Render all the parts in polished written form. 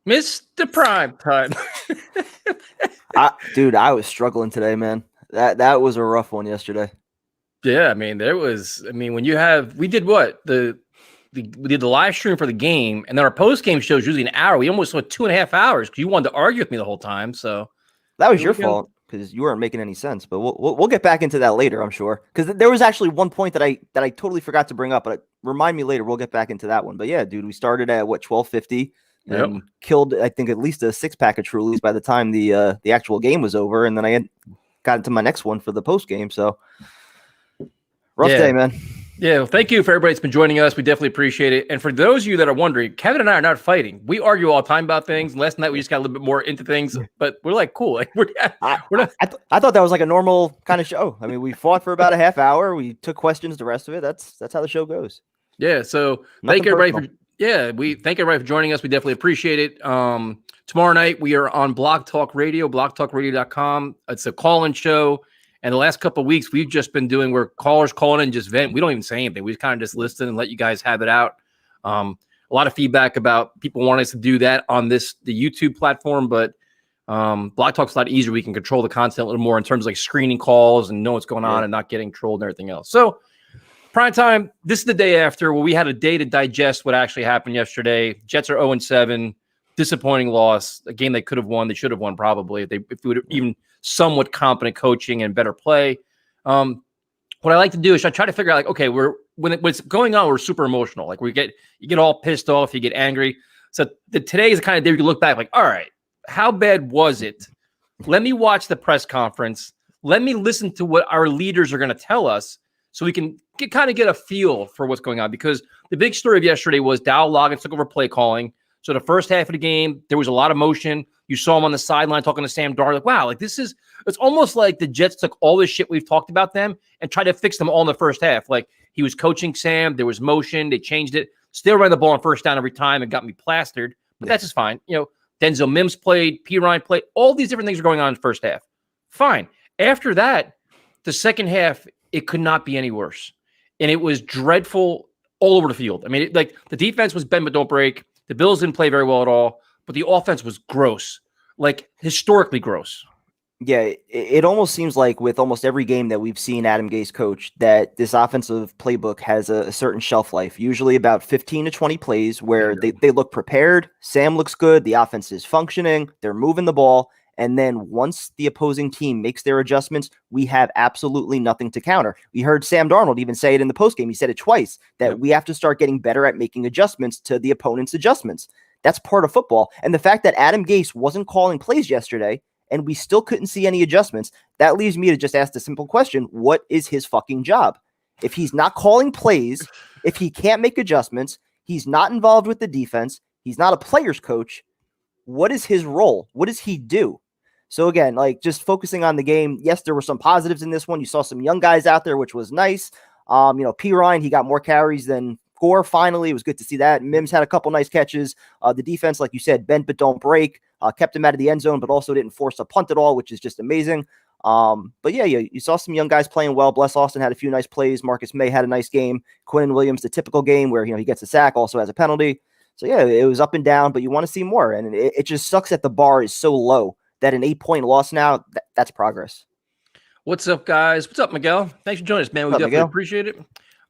Mr. Prime Time. Dude, I was struggling today, man. That was a rough one yesterday. Yeah, I mean, when you have, we did what? We did the live stream for the game, and then our post game show is usually an hour. We almost went 2.5 hours because you wanted to argue with me the whole time. So that was your fault because you weren't making any sense. But we'll get back into that later, I'm sure. Because there was actually one point that I totally forgot to bring up, but remind me later. We'll get back into that one. But yeah, dude, we started at 12:50 and killed, I think, at least a 6-pack of Trulies by the time the actual game was over, and then I got into my next one for the post game. So rough day, man. Yeah, well, thank you for everybody that's been joining us. We definitely appreciate it. And for those of you that are wondering, Kevin and I are not fighting. We argue all the time about things. Last night we just got a little bit more into things, but we're like, cool. Like we're not. I thought that was like a normal kind of show. I mean, we fought for about a half hour. We took questions. The rest of it, that's how the show goes. Yeah. So thank everybody we thank everybody for joining us. We definitely appreciate it. Tomorrow night we are on Blog Talk Radio, blogtalkradio.com. It's a call-in show. And the last couple of weeks, we've just been doing where callers call in and just vent. We don't even say anything. We kind of just listen and let you guys have it out. A lot of feedback about people wanting us to do that on the YouTube platform, but Blog Talk's a lot easier. We can control the content a little more in terms of like screening calls and know what's going on and not getting trolled and everything else. So prime time, this is the day after where we had a day to digest what actually happened yesterday. Jets are 0-7, disappointing loss, a game they could have won. They should have won probably if they would have even somewhat competent coaching and better play. What I like to do is I try to figure out, like, okay, when it's going on, we're super emotional. Like you get all pissed off, you get angry. So today is the kind of day you can look back, like, all right, how bad was it? Let me watch the press conference. Let me listen to what our leaders are going to tell us, so we can get a feel for what's going on. Because the big story of yesterday was Dow Loggins took over play calling. So the first half of the game, there was a lot of motion. You saw him on the sideline talking to Sam Darnold. Like, wow, like it's almost like the Jets took all this shit we've talked about them and tried to fix them all in the first half. Like he was coaching Sam, there was motion, they changed it. Still ran the ball on first down every time and got me plastered, but that's just fine. You know, Denzel Mims played, P. Ryan played. All these different things are going on in the first half. Fine. After that, the second half, it could not be any worse. And it was dreadful all over the field. I mean, like the defense was bend but don't break. The Bills didn't play very well at all, but the offense was gross, like historically gross. Yeah, it almost seems like with almost every game that we've seen Adam Gase coach, that this offensive playbook has a certain shelf life, usually about 15 to 20 plays where they look prepared, Sam looks good, the offense is functioning, they're moving the ball, and then once the opposing team makes their adjustments, we have absolutely nothing to counter. We heard Sam Darnold even say it in the postgame. He said it twice, that we have to start getting better at making adjustments to the opponent's adjustments. That's part of football. And the fact that Adam Gase wasn't calling plays yesterday and we still couldn't see any adjustments, that leaves me to just ask the simple question, what is his fucking job? If he's not calling plays, if he can't make adjustments, he's not involved with the defense, he's not a player's coach, what is his role? What does he do? So again, like just focusing on the game, yes, there were some positives in this one. You saw some young guys out there, which was nice. P. Ryan, he got more carries than Gore. Finally, it was good to see that. Mims had a couple nice catches. The defense, like you said, bend but don't break. Kept him out of the end zone, but also didn't force a punt at all, which is just amazing. But yeah, you saw some young guys playing well. Bless Austin had a few nice plays. Marcus May had a nice game. Quinn Williams, the typical game where he gets a sack, also has a penalty. So yeah, it was up and down, but you want to see more. And it just sucks that the bar is so low that an 8-point loss now, that's progress. What's up, guys? What's up, Miguel? Thanks for joining us, man. We definitely appreciate it.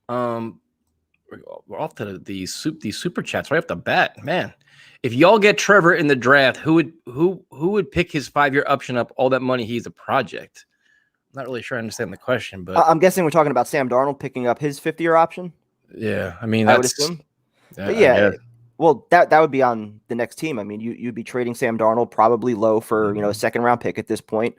We're off to these super chats right off the bat, man. If y'all get Trevor in the draft, who would pick his 5-year option up all that money? He's a project. I'm not really sure I understand the question, but I'm guessing we're talking about Sam Darnold picking up his 5th-year option. Yeah, I mean, I would assume. But yeah. Well, that would be on the next team. I mean, you'd be trading Sam Darnold probably low for, a second-round pick at this point.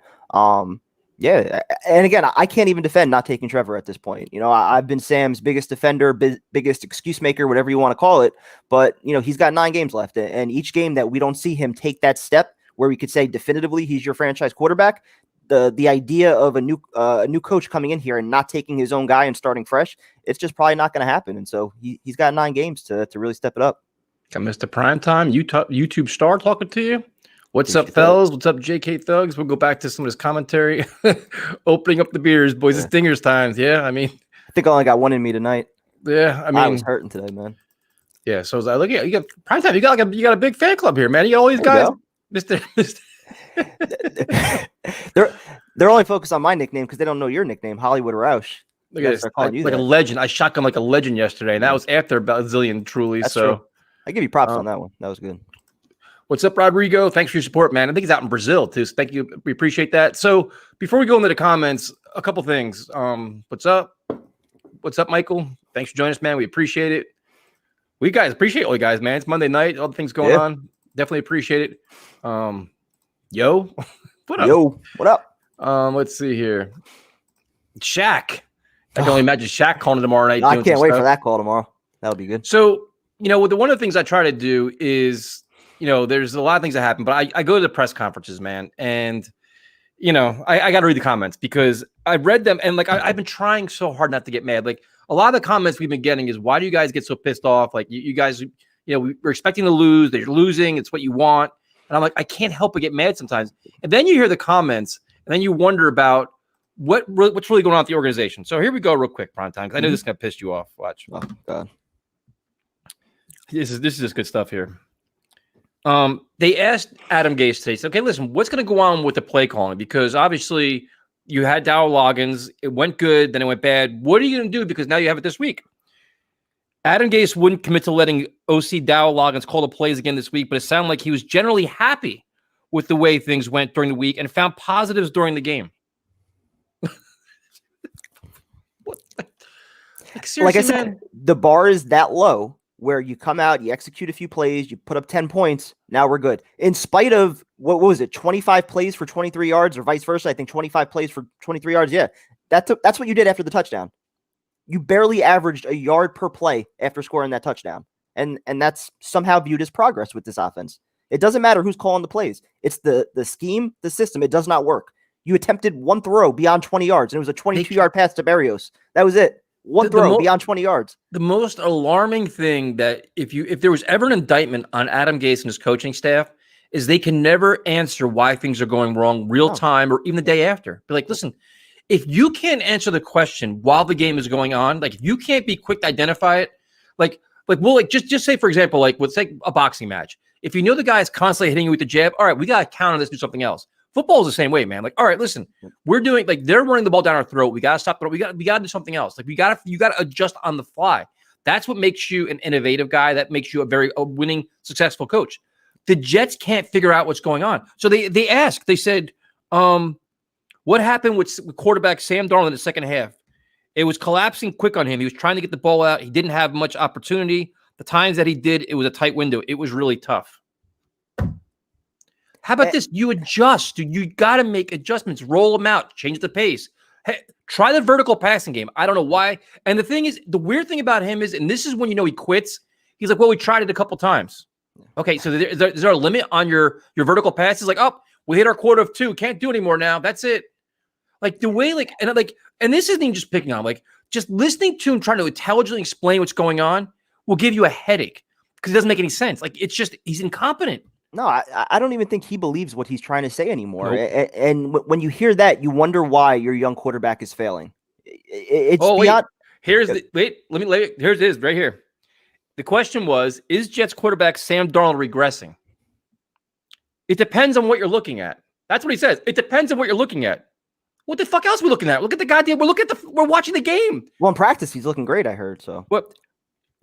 Yeah. And again, I can't even defend not taking Trevor at this point. I've been Sam's biggest defender, biggest excuse maker, whatever you want to call it. But, he's got 9 games left. And each game that we don't see him take that step where we could say definitively he's your franchise quarterback, the idea of a new coach coming in here and not taking his own guy and starting fresh, it's just probably not going to happen. And so he's got 9 games to really step it up. Got Mr. Primetime, YouTube star talking to you. What's up, fellas? What's up, JK Thugs? We'll go back to some of this commentary. Opening up the beers, boys. It's Dingers times. Yeah, I mean. I think I only got one in me tonight. Yeah, I mean. I was hurting today, man. Yeah. So as I look at you got prime time, you got a big fan club here, man. You got all these guys, Mister. They're only focused on my nickname because they don't know your nickname, Hollywood Roush. Look at this, like a legend. I shotgun like a legend yesterday, and that was after about a zillion, truly. That's so true. I give you props on that one. That was good. What's up, Rodrigo? Thanks for your support, man. I think he's out in Brazil too. So thank you. We appreciate that. So before we go into the comments, a couple things. What's up? What's up, Michael? Thanks for joining us, man. We appreciate it. We guys appreciate all you guys, man. It's Monday night. All the things going on. Definitely appreciate it. Yo, what up? Yo, what up? Let's see here. Shaq. I can only imagine Shaq calling tomorrow night. I can't wait for that call tomorrow. That would be good. So, one of the things I try to do is, there's a lot of things that happen, but I go to the press conferences, man. And, I got to read the comments because I read them. And I've been trying so hard not to get mad. Like a lot of the comments we've been getting is, why do you guys get so pissed off? Like you guys, we're expecting to lose. They're losing. It's what you want. And I'm like, I can't help but get mad sometimes. And then you hear the comments and then you wonder about what's really going on with the organization. So here we go real quick, Prime Time, because I know this is going to piss you off. Watch. Oh, God. This is just good stuff here. They asked Adam Gase today, said, okay, listen, what's going to go on with the play calling? Because obviously you had Darrell Loggins. It went good, then it went bad. What are you going to do? Because now you have it this week. Adam Gase wouldn't commit to letting OC Darrell Loggins call the plays again this week, but it sounded like he was generally happy with the way things went during the week and found positives during the game. What? Like I said, the bar is that low where you come out, you execute a few plays, you put up 10 points. Now we're good. In spite of what was it, 25 plays for 23 yards or vice versa? I think 25 plays for 23 yards. Yeah, that's what you did after the touchdown. You barely averaged a yard per play after scoring that touchdown. And that's somehow viewed as progress with this offense. It doesn't matter who's calling the plays. It's the scheme, the system. It does not work. You attempted one throw beyond 20 yards, and it was a 22-yard pass to Berrios. That was it. One throw beyond 20 yards. The most alarming thing that if there was ever an indictment on Adam Gase and his coaching staff is they can never answer why things are going wrong real time or even the day after. Be like, listen, if you can't answer the question while the game is going on, like if you can't be quick to identify it, just say, for example, let's take a boxing match. If you know the guy is constantly hitting you with the jab, all right, we got to counter this, do something else. Football is the same way, man. Like, all right, listen, we're doing they're running the ball down our throat. We got to stop. We got to do something else. Like you got to adjust on the fly. That's what makes you an innovative guy. That makes you a winning, successful coach. The Jets can't figure out what's going on. So they asked, they said, what happened with quarterback Sam Darnold in the second half? It was collapsing quick on him. He was trying to get the ball out. He didn't have much opportunity. The times that he did, it was a tight window. It was really tough. How about this? You adjust. You got to make adjustments. Roll them out. Change the pace. Hey, try the vertical passing game. I don't know why. And the thing is, the weird thing about him is, and this is when he quits. He's like, well, we tried it a couple times. Okay, so is there a limit on your vertical passes? Like, oh, we hit our quota of 2. Can't do anymore now. That's it. Like the way, and this isn't even just picking on, just listening to him trying to intelligently explain what's going on will give you a headache because it doesn't make any sense. Like it's just he's incompetent. No, I don't even think he believes what he's trying to say anymore. Nope. And when you hear that, you wonder why your young quarterback is failing. It's beyond. Here's it is right here. The question was, is Jets quarterback Sam Darnold regressing? It depends on what you're looking at. That's what he says. It depends on what you're looking at. What the fuck else are we looking at? Look at the goddamn. We're watching the game. Well, in practice, he's looking great. I heard so. What?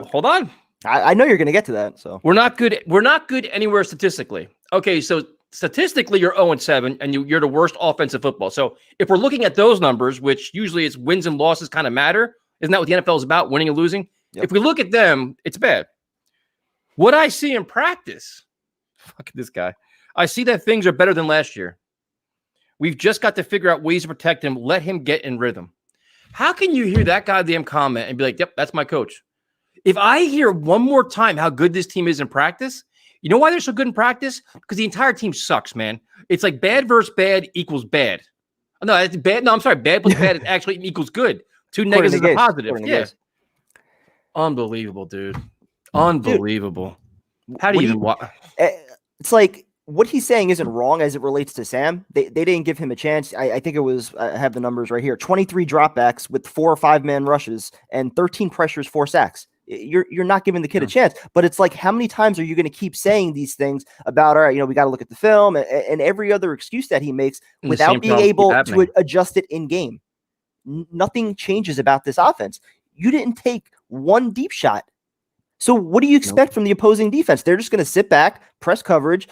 Hold on. I know you're going to get to that. So we're not good. We're not good anywhere statistically. Okay, so statistically, you're 0-7, and you're the worst offensive football. So if we're looking at those numbers, which usually it's wins and losses kind of matter, isn't that what the NFL is about? Winning and losing. Yep. If we look at them, it's bad. What I see in practice, fuck this guy. I see that things are better than last year. We've just got to figure out ways to protect him. Let him get in rhythm. How can you hear that goddamn comment and be like, yep, that's my coach? If I hear one more time how good this team is in practice, you know why they're so good in practice? Because the entire team sucks, man. It's like bad versus bad equals bad. No, it's bad. No, I'm sorry. Bad plus bad actually equals good. 2 negatives is a positive. Yeah. Unbelievable, dude. Unbelievable. Dude, how do you even watch? It's like what he's saying isn't wrong as it relates to Sam. They didn't give him a chance. I think it was, I have the numbers right here, 23 dropbacks with 4 or 5 man rushes and 13 pressures, 4 sacks. you're not giving the kid a chance. But it's like, how many times are you going to keep saying these things about, all right, we got to look at the film and every other excuse that he makes without being able to adjust it in game? Nothing changes about this offense. You didn't take one deep shot. So what do you expect from the opposing defense? They're just going to sit back, press coverage,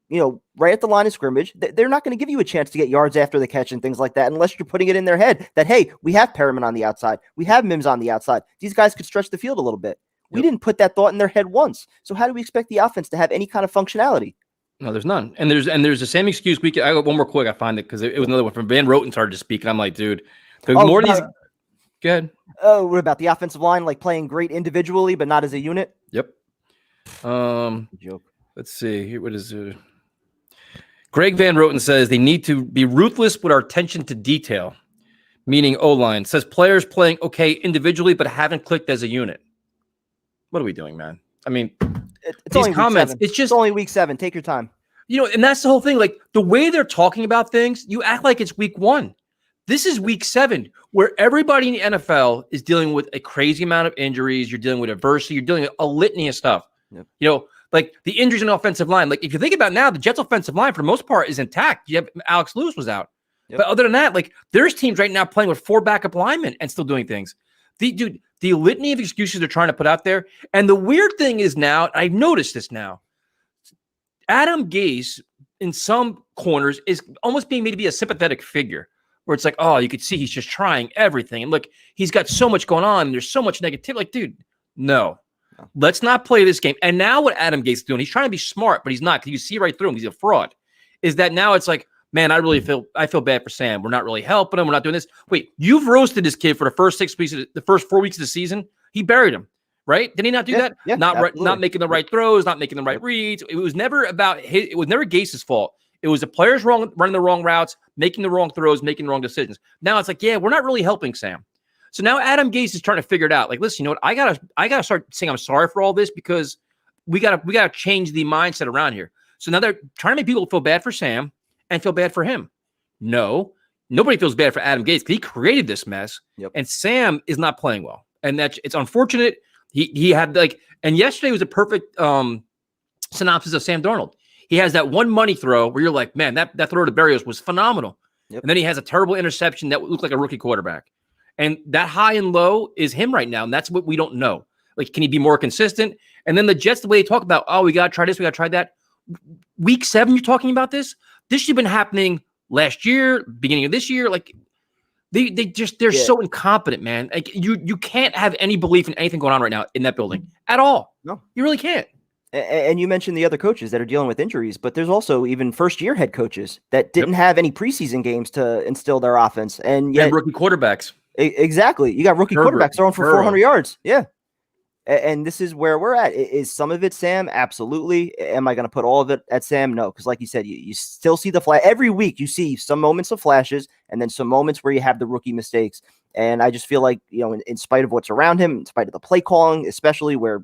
right at the line of scrimmage. They're not going to give you a chance to get yards after the catch and things like that unless you're putting it in their head that, hey, we have Perriman on the outside. We have Mims on the outside. These guys could stretch the field a little bit. We didn't put that thought in their head once. So how do we expect the offense to have any kind of functionality? No, there's none. And there's the same excuse. I got one more quick. I find it because it was another one from Van Roten started to speak. And I'm like, dude, more of these. Go ahead. Oh, what about the offensive line, like playing great individually, but not as a unit? Yep. Joke. Let's see. What is it? Greg Van Roten says they need to be ruthless with our attention to detail, meaning O-line. Says players playing okay individually, but haven't clicked as a unit. What are we doing, man? I mean, these comments, it's only week 7. Take your time. And that's the whole thing. Like the way they're talking about things, you act like it's week 1. This is week 7, where everybody in the NFL is dealing with a crazy amount of injuries. You're dealing with adversity. You're dealing with a litany of stuff. Yep. Like the injuries in the offensive line. Like if you think about now, the Jets' offensive line for the most part is intact. You have Alex Lewis was out, but other than that, like there's teams right now playing with 4 backup linemen and still doing things. The litany of excuses they're trying to put out there. And the weird thing is now, I've noticed this now. Adam Gase in some corners is almost being made to be a sympathetic figure. Where it's like, oh, you could see he's just trying everything. And look, he's got so much going on. And there's so much negativity. Like, dude, no. Let's not play this game. And now what Adam Gase is doing, he's trying to be smart, but he's not. Because you see right through him. He's a fraud. Is that now it's like, man, I feel bad for Sam. We're not really helping him. We're not doing this. Wait, you've roasted this kid for the first 6 weeks, the first 4 weeks of the season. He buried him, right? Did he not do that? Yeah, not making the right throws, not making the right reads. It was never about it was never Gase's fault. It was the players running the wrong routes, making the wrong throws, making the wrong decisions. Now it's like, yeah, we're not really helping Sam. So now Adam Gase is trying to figure it out. Like, listen, you know what? I gotta start saying I'm sorry for all this because we gotta change the mindset around here. So now they're trying to make people feel bad for Sam and feel bad for him. No, nobody feels bad for Adam Gase because he created this mess. And Sam is not playing well, and it's unfortunate. He had and yesterday was a perfect synopsis of Sam Darnold. He has that one money throw where you're like, man, that throw to Berrios was phenomenal. And then he has a terrible interception that looked like a rookie quarterback. And that high and low is him right now. And that's what we don't know. Like, can he be more consistent? And then the Jets, the way they talk about, oh, we got to try this, we got to try that. Week 7, you're talking about this? This should have been happening last year, beginning of this year. Like, they're so incompetent, man. Like, you can't have any belief in anything going on right now in that building at all. No, you really can't. And you mentioned the other coaches that are dealing with injuries, but there's also even first-year head coaches that didn't have any preseason games to instill their offense. And yet, rookie quarterbacks. Exactly. You got rookie quarterbacks throwing for 400 yards. Yeah. And this is where we're at. Is some of it Sam? Absolutely. Am I going to put all of it at Sam? No, because like you said, you still see the flash. Every week you see some moments of flashes and then some moments where you have the rookie mistakes. And I just feel like, in spite of what's around him, in spite of the play calling, especially where,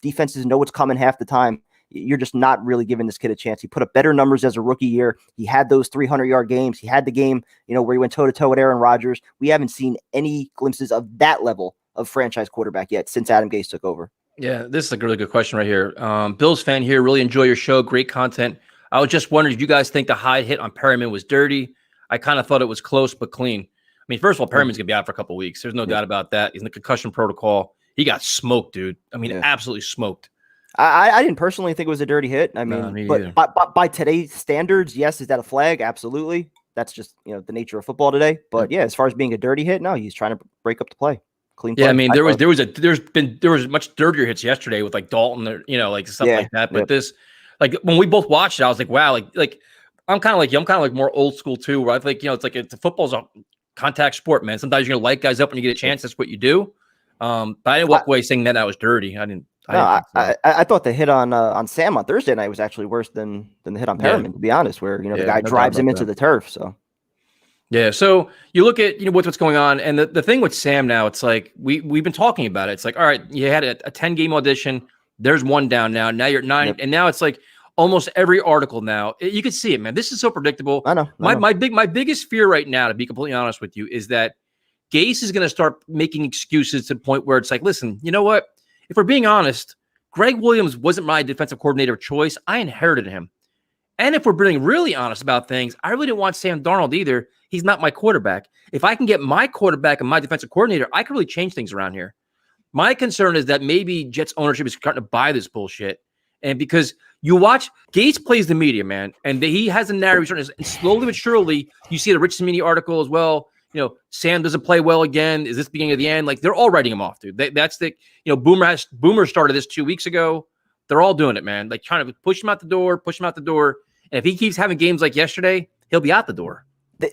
defenses know what's coming half the time, you're just not really giving this kid a chance. He put up better numbers as a rookie year. He had those 300-yard games. He had the game, where he went toe-to-toe with Aaron Rodgers. We haven't seen any glimpses of that level of franchise quarterback yet since Adam Gase took over. Yeah, this is a really good question right here. Bill's fan here. Really enjoy your show. Great content. I was just wondering if you guys think the high hit on Perriman was dirty. I kind of thought it was close but clean. I mean, first of all, Perriman's going to be out for a couple of weeks. There's no doubt about that. He's in the concussion protocol. He got smoked, dude. I mean, absolutely smoked. I didn't personally think it was a dirty hit. I mean, but by today's standards, yes, is that a flag? Absolutely. That's just, the nature of football today. But yeah, as far as being a dirty hit, no, he's trying to break up the play. Clean play. Yeah, I mean, there was much dirtier hits yesterday with like Dalton, like stuff like that. But this, like when we both watched it, I was like, wow, like I'm kind of like you. I'm kind of like more old school too, where I think, it's football's a contact sport, man. Sometimes you're gonna light guys up when you get a chance. That's what you do. But I didn't walk away saying that was dirty. I didn't. I thought the hit on Sam on Thursday night was actually worse than the hit on Perriman, to be honest, where the guy drives him into the turf. So yeah, so you look at what's going on, and the thing with Sam now, it's like we've been talking about it. It's like, all right, you had a 10-game audition. There's one down now. Now you're at 9, and now it's like almost every article now. You can see it, man. This is so predictable. I know. My biggest fear right now, to be completely honest with you, is that Gase is going to start making excuses to the point where it's like, listen, you know what? if we're being honest, Greg Williams wasn't my defensive coordinator of choice. I inherited him. And if we're being really honest about things, I really didn't want Sam Darnold either. He's not my quarterback. If I can get my quarterback and my defensive coordinator, I can really change things around here. My concern is that maybe Jets ownership is starting to buy this bullshit. And because you watch, Gase plays the media, man, and he has a narrative. And slowly but surely, you see the Rich Cimini article as well. Sam doesn't play well again. Is this the beginning of the end? Like, they're all writing him off, dude. That's the, Boomer started this 2 weeks ago. They're all doing it, man. Like, trying to push him out the door. And if he keeps having games like yesterday, he'll be out the door.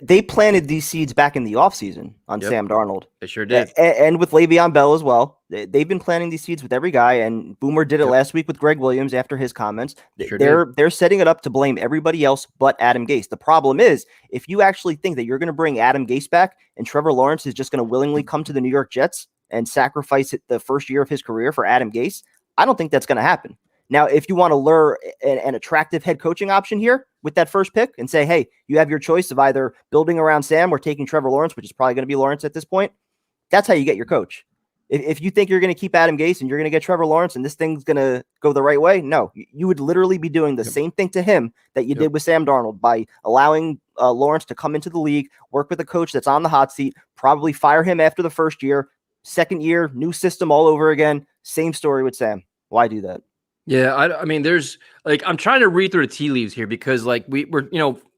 They planted these seeds back in the offseason on Sam Darnold. They sure did. And with Le'Veon Bell as well. They've been planting these seeds with every guy, and Boomer did it last week with Greg Williams after his comments. They're setting it up to blame everybody else but Adam Gase. The problem is, if you actually think that you're going to bring Adam Gase back and Trevor Lawrence is just going to willingly come to the New York Jets and sacrifice the first year of his career for Adam Gase, I don't think that's going to happen. Now, if you want to lure an attractive head coaching option here with that first pick and say, hey, you have your choice of either building around Sam or taking Trevor Lawrence, which is probably going to be Lawrence at this point, that's how you get your coach. If you think you're going to keep Adam Gase and you're going to get Trevor Lawrence and this thing's going to go the right way, no, you would literally be doing the same thing to him that you did with Sam Darnold by allowing Lawrence to come into the league, work with a coach that's on the hot seat, probably fire him after the first year, second year, new system all over again. Same story with Sam. Why do that? Yeah, I mean, there's like, I'm trying to read through the tea leaves here because like we're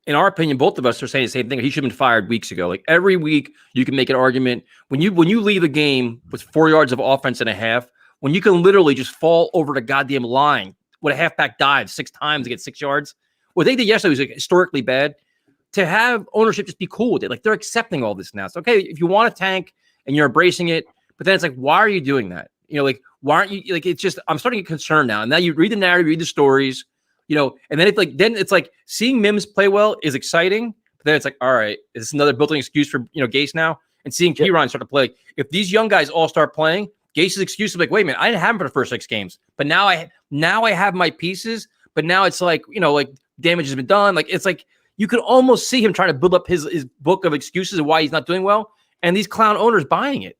in our opinion, both of us are saying the same thing. He should have been fired weeks ago. Like every week you can make an argument when you leave a game with 4 yards of offense and a half, when you can literally just fall over the goddamn line with a halfback dive 6 times to get 6 yards. What they did yesterday was like, historically bad. To have ownership just be cool with it. Like they're accepting all this now. It's okay if you want to tank and you're embracing it, but then it's like, why are you doing that? Like, why aren't you like, it's just, I'm starting to get concerned now. And now you read the narrative, read the stories, and then it's like seeing Mims play well is exciting. But then it's like, all right, is this another built-in excuse for, Gase now? And seeing Kieran start to play. If these young guys all start playing, Gase's excuse is like, wait a minute, I didn't have him for the first 6 games, but now I have my pieces, but now it's like, like damage has been done. Like, it's like, you could almost see him trying to build up his book of excuses of why he's not doing well. And these clown owners buying it.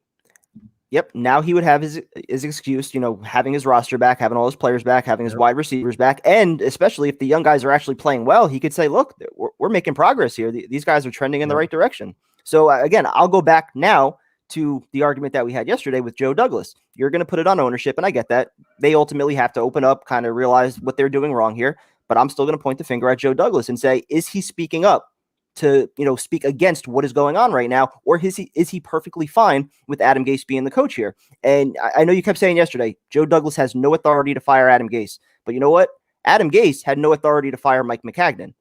Yep. Now he would have his excuse, having his roster back, having all his players back, having his wide receivers back. And especially if the young guys are actually playing well, he could say, look, we're making progress here. These guys are trending in the right direction. So again, I'll go back now to the argument that we had yesterday with Joe Douglas. You're going to put it on ownership. And I get that. They ultimately have to open up, kind of realize what they're doing wrong here. But I'm still going to point the finger at Joe Douglas and say, is he speaking up to, speak against what is going on right now? Or is he perfectly fine with Adam Gase being the coach here? And I know you kept saying yesterday, Joe Douglas has no authority to fire Adam Gase. But you know what? Adam Gase had no authority to fire Mike Maccagnan.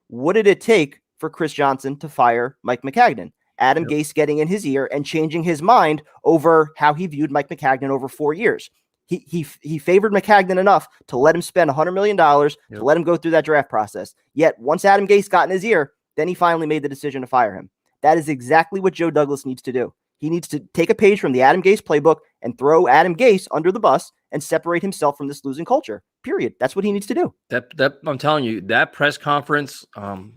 What did it take for Chris Johnson to fire Mike Maccagnan? Adam Gase getting in his ear and changing his mind over how he viewed Mike Maccagnan over 4 years. He favored Maccagnan enough to let him spend $100 million to let him go through that draft process. Yet once Adam Gase got in his ear, then he finally made the decision to fire him. That is exactly what Joe Douglas needs to do. He needs to take a page from the Adam Gase playbook and throw Adam Gase under the bus and separate himself from this losing culture. Period. That's what he needs to do. That I'm telling you, that press conference.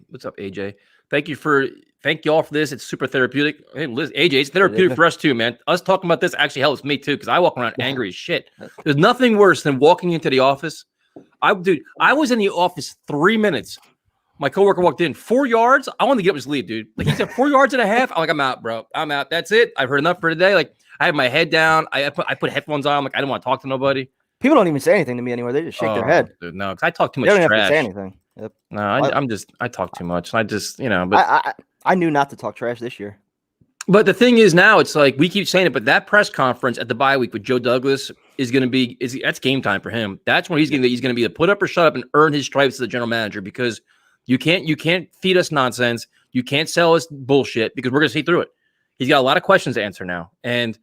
What's up, AJ? Thank you all for this. It's super therapeutic. Hey, Liz, AJ, it's therapeutic for us too, man. Us talking about this actually helps me too, because I walk around angry as shit. There's nothing worse than walking into the office. I was in the office 3 minutes. My coworker walked in 4 yards. I wanted to get up and just leave, dude. Like he said, 4 yards and a half. I'm like, I'm out, bro. I'm out. That's it. I've heard enough for today. Like I have my head down. I put headphones on. I'm like, I don't want to talk to nobody. People don't even say anything to me anymore. They just shake their head. Dude, no, because I talk too much trash. They don't trash. have to say anything. Yep. No, I talk too much. I just, but I knew not to talk trash this year. But the thing is now it's like we keep saying it, but that press conference at the bye week with Joe Douglas is going to be that's game time for him. That's when he's going to be the put up or shut up and earn his stripes as the general manager, because you can't feed us nonsense. You can't sell us bullshit, because we're going to see through it. He's got a lot of questions to answer now. And,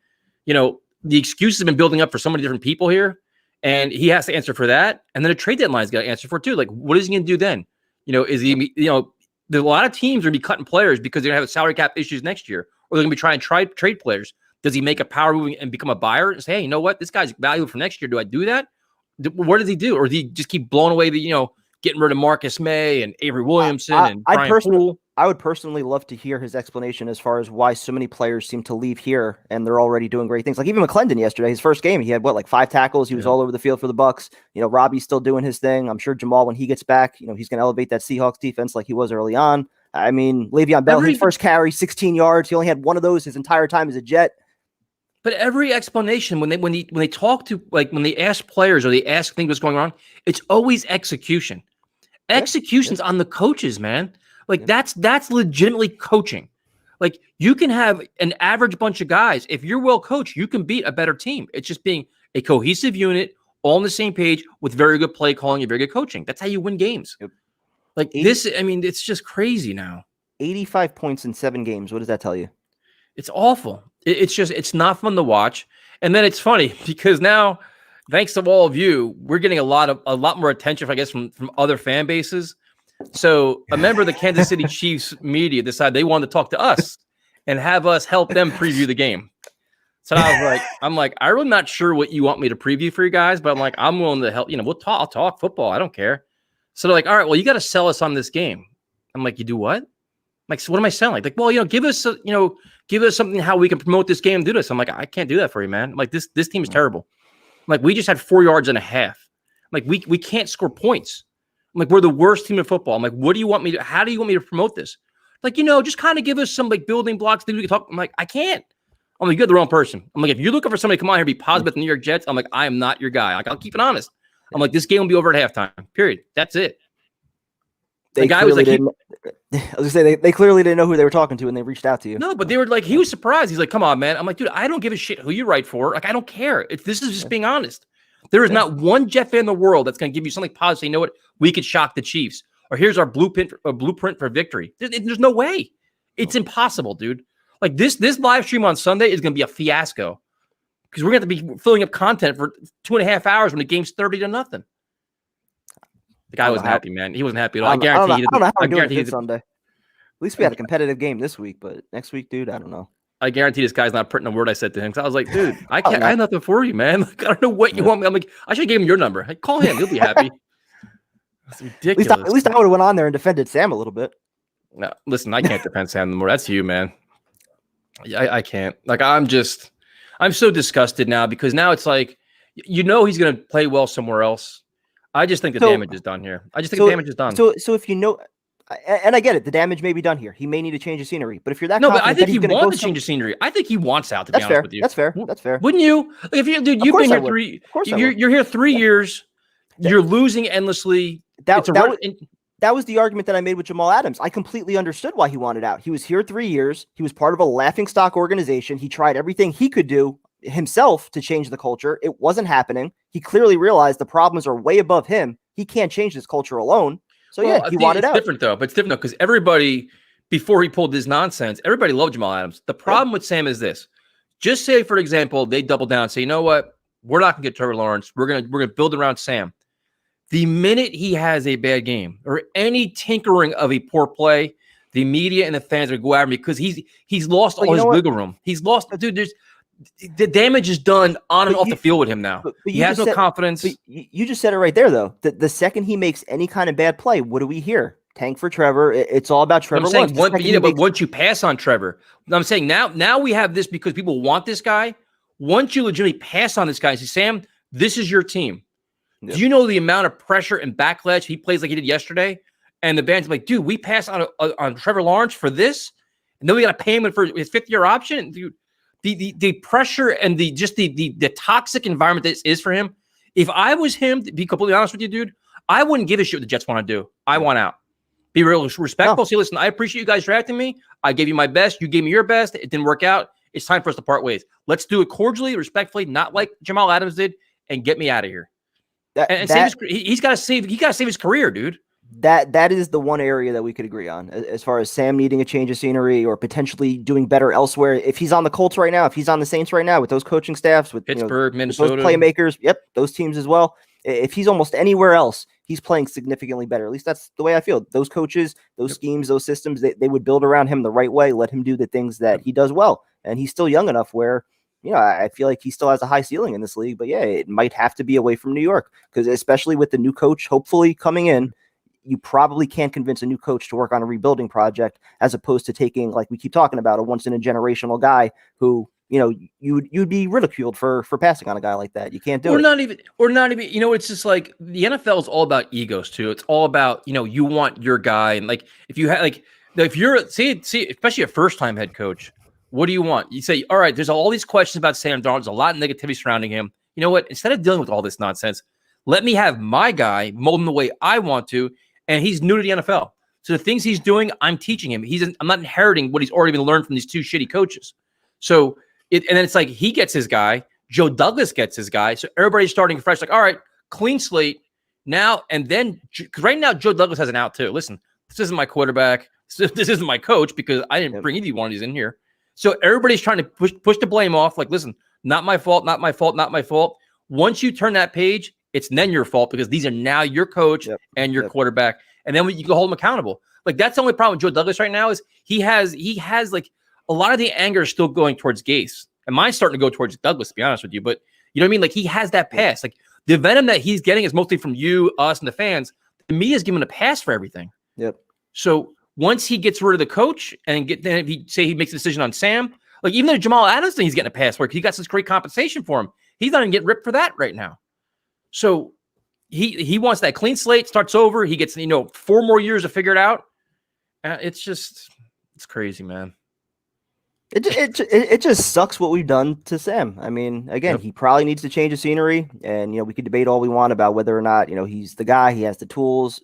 the excuses have been building up for so many different people here, and he has to answer for that. And then a trade deadline's got to answer for it too. Like, what is he going to do then? Is he, there's a lot of teams are going to be cutting players because they're going to have salary cap issues next year, or they're going to be trying to trade players. Does he make a power move and become a buyer and say, hey, you know what? This guy's valuable for next year. Do I do that? What does he do? Or does he just keep blowing away the, getting rid of Marcus May and Avery Williamson and Brian Poole? I would personally love to hear his explanation as far as why so many players seem to leave here and they're already doing great things. Like even McClendon yesterday, his first game, he had like 5 tackles. He was all over the field for the Bucks. Robbie's still doing his thing. I'm sure Jamal, when he gets back, he's going to elevate that Seahawks defense like he was early on. I mean, Le'Veon Bell, his first carry, 16 yards. He only had one of those his entire time as a Jet. But every explanation when they talk to, like, when they ask players or they ask things what's going on, it's always execution. Execution's on the coaches, man. Like that's legitimately coaching. Like you can have an average bunch of guys. If you're well coached, you can beat a better team. It's just being a cohesive unit, all on the same page with very good play calling and very good coaching. That's how you win games. Yep. Like this, I mean, it's just crazy now. 85 points in 7 games. What does that tell you? It's awful. It's not fun to watch. And then it's funny because now, thanks to all of you, we're getting a lot more attention, I guess, from other fan bases. So a member of the Kansas City Chiefs media decided they wanted to talk to us and have us help them preview the game. So I'm like, I'm really not sure what you want me to preview for you guys, but I'm like, I'm willing to help. I'll talk football. I don't care. So they're like, all right, well, you got to sell us on this game. I'm like, you do what? I'm like, so what am I selling? Like, well, give us something how we can promote this game and do this. I'm like, I can't do that for you, man. I'm like, this team is terrible. I'm like, we just had 4 yards and a half. I'm like, we can't score points. I'm like, we're the worst team in football. I'm like, how do you want me to promote this? Like, just kind of give us some like building blocks, things we can talk. I'm like, I can't. I'm like, you're the wrong person. I'm like, if you're looking for somebody to come out here and be positive with the New York Jets, I'm like, I am not your guy. Like, I'll keep it honest. I'm like, this game will be over at halftime. Period. That's it. The guy was like, I was gonna say they clearly didn't know who they were talking to, and they reached out to you. No, but they were like, he was surprised. He's like, come on, man. I'm like, dude, I don't give a shit who you write for. Like, I don't care. This is just being honest. There is not one Jet fan in the world that's going to give you something positive. Say, you know what? We could shock the Chiefs. Or here's our blueprint for victory. There's no way. It's impossible, dude. Like this live stream on Sunday is going to be a fiasco because we're going to be filling up content for 2.5 hours when the game's 30-0. The guy wasn't happy, man. He wasn't happy at all. I guarantee you. I don't know how I'm doing it Sunday. At least we had a competitive game this week, but next week, dude, I don't know. I guarantee this guy's not printing a word I said to him. So I was like, dude, I have nothing for you, man. Like, I don't know what you want me. I'm like, I should have gave him your number. Like, call him. He'll be happy. That's ridiculous. At least I would have went on there and defended Sam a little bit. No, listen, I can't defend Sam anymore. That's you, man. I can't. Like, I'm so disgusted now because now it's like, he's going to play well somewhere else. I just think the damage is done here. I just think the damage is done. So if and I get it, the damage may be done here. He may need to change the scenery. But if you're that but I think he wants to change the scenery. I think he wants out. To be honest with you, that's fair. That's fair. Wouldn't you? If you've been here you're here 3 years. You're losing endlessly. That was the argument that I made with Jamal Adams. I completely understood why he wanted out. He was here 3 years. He was part of a laughingstock organization. He tried everything he could do himself to change the culture. It wasn't happening. He clearly realized the problems are way above him. He can't change this culture alone. So he wanted out. It's different though. But it's different because everybody, before he pulled this nonsense, everybody loved Jamal Adams. The problem with Sam is this. Just say, for example, they double down and say, you know what? We're not gonna get Trevor Lawrence. We're gonna build around Sam. The minute he has a bad game or any tinkering of a poor play, the media and the fans are go after him because he's lost all his wiggle room. He's lost, dude. The damage is done on and off the field with him now. But he has no confidence. You just said it right there, though. The second he makes any kind of bad play, what do we hear? Tank for Trevor. It's all about Trevor. I'm saying but once you pass on Trevor, I'm saying now we have this because people want this guy. Once you legitimately pass on this guy and say, Sam, this is your team. Yep. Do you know the amount of pressure and backlash he plays like he did yesterday? And the band's like, dude, we passed on Trevor Lawrence for this, and then we got to pay him for his 5th-year option. Dude, the pressure and the toxic environment this is for him. If I was him, to be completely honest with you, dude, I wouldn't give a shit what the Jets want to do. I want out. Be real respectful. No. Say, listen, I appreciate you guys drafting me. I gave you my best. You gave me your best. It didn't work out. It's time for us to part ways. Let's do it cordially, respectfully, not like Jamal Adams did, and get me out of here. He's got to save his career, dude. That is the one area that we could agree on as far as Sam needing a change of scenery or potentially doing better elsewhere. If he's on the Colts right now, if he's on the Saints right now with those coaching staffs, with Pittsburgh, Minnesota, those playmakers, those teams as well. If he's almost anywhere else, he's playing significantly better. At least that's the way I feel. Those coaches, those schemes, those systems, they would build around him the right way, let him do the things that he does well. And he's still young enough where, I feel like he still has a high ceiling in this league. But it might have to be away from New York because especially with the new coach, hopefully coming in, you probably can't convince a new coach to work on a rebuilding project as opposed to taking, like we keep talking about, a once in a generational guy who, you'd be ridiculed for passing on a guy like that. You can't do it. Or not even, it's just like the NFL is all about egos too. It's all about, you want your guy. And like, if you have if you're see, especially a first time head coach, what do you want? You say, all right, there's all these questions about Sam Darnold. There's a lot of negativity surrounding him. You know what? Instead of dealing with all this nonsense, let me have my guy mold him the way I want to. And he's new to the NFL. So the things he's doing, I'm teaching him. I'm not inheriting what he's already been learned from these two shitty coaches. So and then it's like he gets his guy. Joe Douglas gets his guy. So everybody's starting fresh. Like, all right, clean slate now. And then, because right now, Joe Douglas has an out too. Listen, this isn't my quarterback. This isn't my coach because I didn't bring either one of these in here. So everybody's trying to push the blame off. Like, listen, not my fault, not my fault, not my fault. Once you turn that page, it's then your fault because these are now your coach and your quarterback. And then you can hold them accountable. Like, that's the only problem with Joe Douglas right now is he has like a lot of the anger is still going towards Gase. And mine's starting to go towards Douglas, to be honest with you. But you know what I mean? Like, he has that pass. Like, the venom that he's getting is mostly from you, us, and the fans. The media's giving a pass for everything. Yep. So once he gets rid of the coach and then if he makes a decision on Sam, like even though Jamal Adams thing, he's getting a pass for it. He got such great compensation for him. He's not even getting ripped for that right now. So he wants that clean slate, starts over. He gets 4 more years to figure it out. It's crazy, man. It just sucks what we've done to Sam. I mean, again, he probably needs to change the scenery, and we could debate all we want about whether or not he's the guy, he has the tools.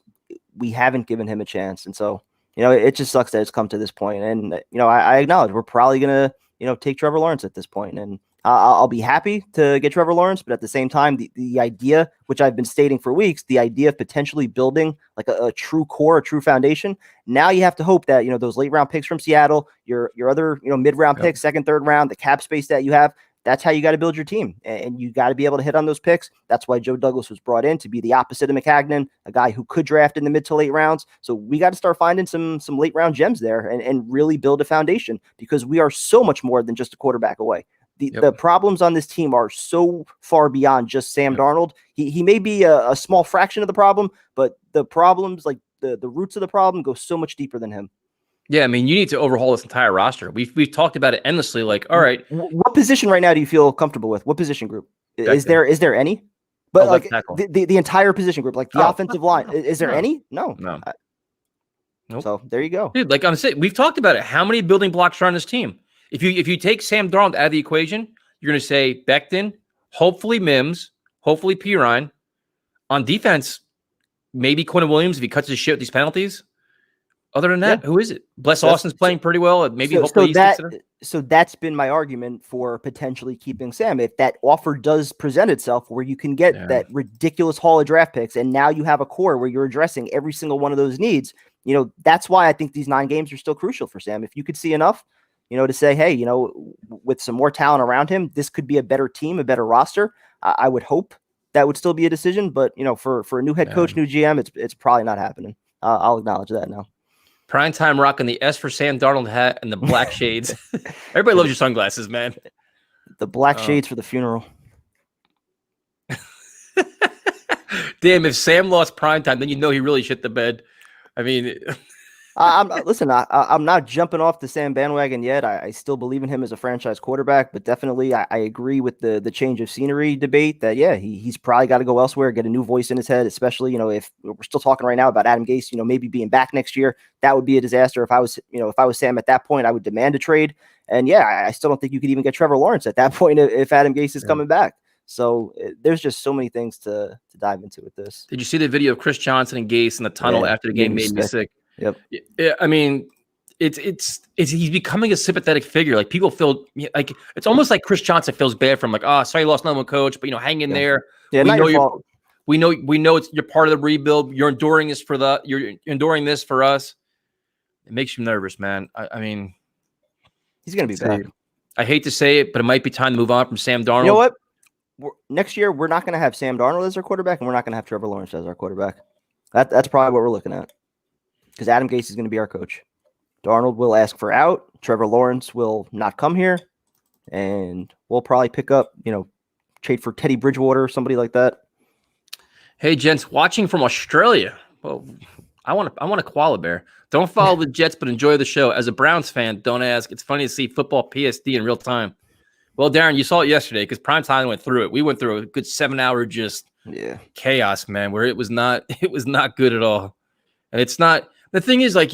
We haven't given him a chance, and so it just sucks that it's come to this point. And I acknowledge we're probably gonna take Trevor Lawrence at this point, and I'll be happy to get Trevor Lawrence, but at the same time, the idea, which I've been stating for weeks, the idea of potentially building like a true core, a true foundation. Now you have to hope that, those late round picks from Seattle, your other, mid round picks, second, third round, the cap space that you have, that's how you got to build your team. And you got to be able to hit on those picks. That's why Joe Douglas was brought in, to be the opposite of McCagnon, a guy who could draft in the mid to late rounds. So we got to start finding some late round gems there and really build a foundation, because we are so much more than just a quarterback away. The problems on this team are so far beyond just Sam Darnold. He may be a small fraction of the problem, but the problems, like the roots of the problem, go so much deeper than him. Yeah, I mean, you need to overhaul this entire roster. We've talked about it endlessly. Like, all right, what position right now do you feel comfortable with? What position group is there any? But like the entire position group, like the offensive line, is there any? No. Nope. So there you go, dude. Like I'm saying, we've talked about it. How many building blocks are on this team? If you take Sam Darnold out of the equation, you're going to say Becton, hopefully Mims, hopefully Pirine. On defense, maybe Quinn Williams if he cuts his shit with these penalties. Other than that, who is it? Bless Austin's playing pretty well. Maybe hopefully so that's been my argument for potentially keeping Sam. If that offer does present itself where you can get that ridiculous haul of draft picks, and now you have a core where you're addressing every single one of those needs, that's why I think these 9 games are still crucial for Sam. If you could see enough, to say, hey, with some more talent around him, this could be a better team, a better roster. I would hope that would still be a decision, but for a new head coach, new GM, it's probably not happening. I'll acknowledge that now. Primetime rocking the S for Sam Darnold hat and the black shades. Everybody loves your sunglasses, man. The black shades for the funeral. Damn, if Sam lost primetime, then he really shit the bed. I mean, I'm not jumping off the Sam bandwagon yet. I still believe in him as a franchise quarterback, but definitely I agree with the change of scenery debate that, he's probably got to go elsewhere, get a new voice in his head, especially, if we're still talking right now about Adam Gase, maybe being back next year. That would be a disaster. If I was Sam at that point, I would demand a trade. And I still don't think you could even get Trevor Lawrence at that point if Adam Gase is coming back. So there's just so many things to dive into with this. Did you see the video of Chris Johnson and Gase in the tunnel after the game? Made me sick. Yep. Yeah, I mean, it's he's becoming a sympathetic figure. Like people feel like it's almost like Chris Johnson feels bad for him. Like, oh, sorry, you lost number one coach, but hang in there. Yeah, we know you're part of the rebuild. You're enduring this for us. It makes you nervous, man. I mean, he's gonna be back. I hate to say it, but it might be time to move on from Sam Darnold. You know what? Next year we're not gonna have Sam Darnold as our quarterback, and we're not gonna have Trevor Lawrence as our quarterback. That's probably what we're looking at. Because Adam Gase is going to be our coach. Darnold will ask for out. Trevor Lawrence will not come here. And we'll probably pick up, trade for Teddy Bridgewater or somebody like that. Hey, gents, watching from Australia. Well, I want a koala bear. Don't follow the Jets, but enjoy the show. As a Browns fan, don't ask. It's funny to see football PSD in real time. Well, Darren, you saw it yesterday because primetime went through it. We went through a good 7-hour just chaos, man, where it was not good at all. And it's not the thing is like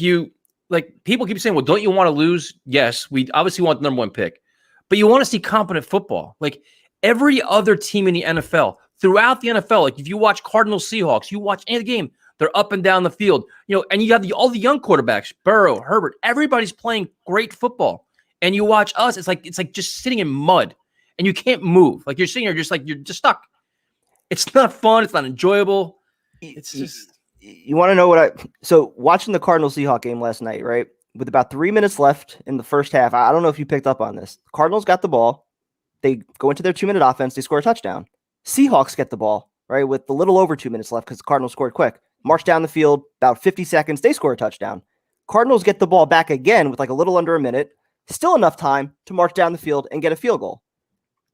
people keep saying, well, don't you want to lose? Yes, we obviously want the number one pick, but you want to see competent football. Like every other team in the NFL, throughout the NFL, like if you watch Cardinals, Seahawks, you watch any game, they're up and down the field, and you have all the young quarterbacks, Burrow, Herbert, everybody's playing great football. And you watch us, it's like just sitting in mud and you can't move. Like you're sitting here you're just stuck. It's not fun. It's not enjoyable. It's just. You want to know so watching the Cardinals Seahawks game last night, right? With about 3 minutes left in the first half, I don't know if you picked up on this. The Cardinals got the ball. They go into their 2-minute offense. They score a touchdown. Seahawks get the ball, right? With a little over 2 minutes left because the Cardinals scored quick. March down the field, about 50 seconds. They score a touchdown. Cardinals get the ball back again with like a little under a minute. Still enough time to march down the field and get a field goal.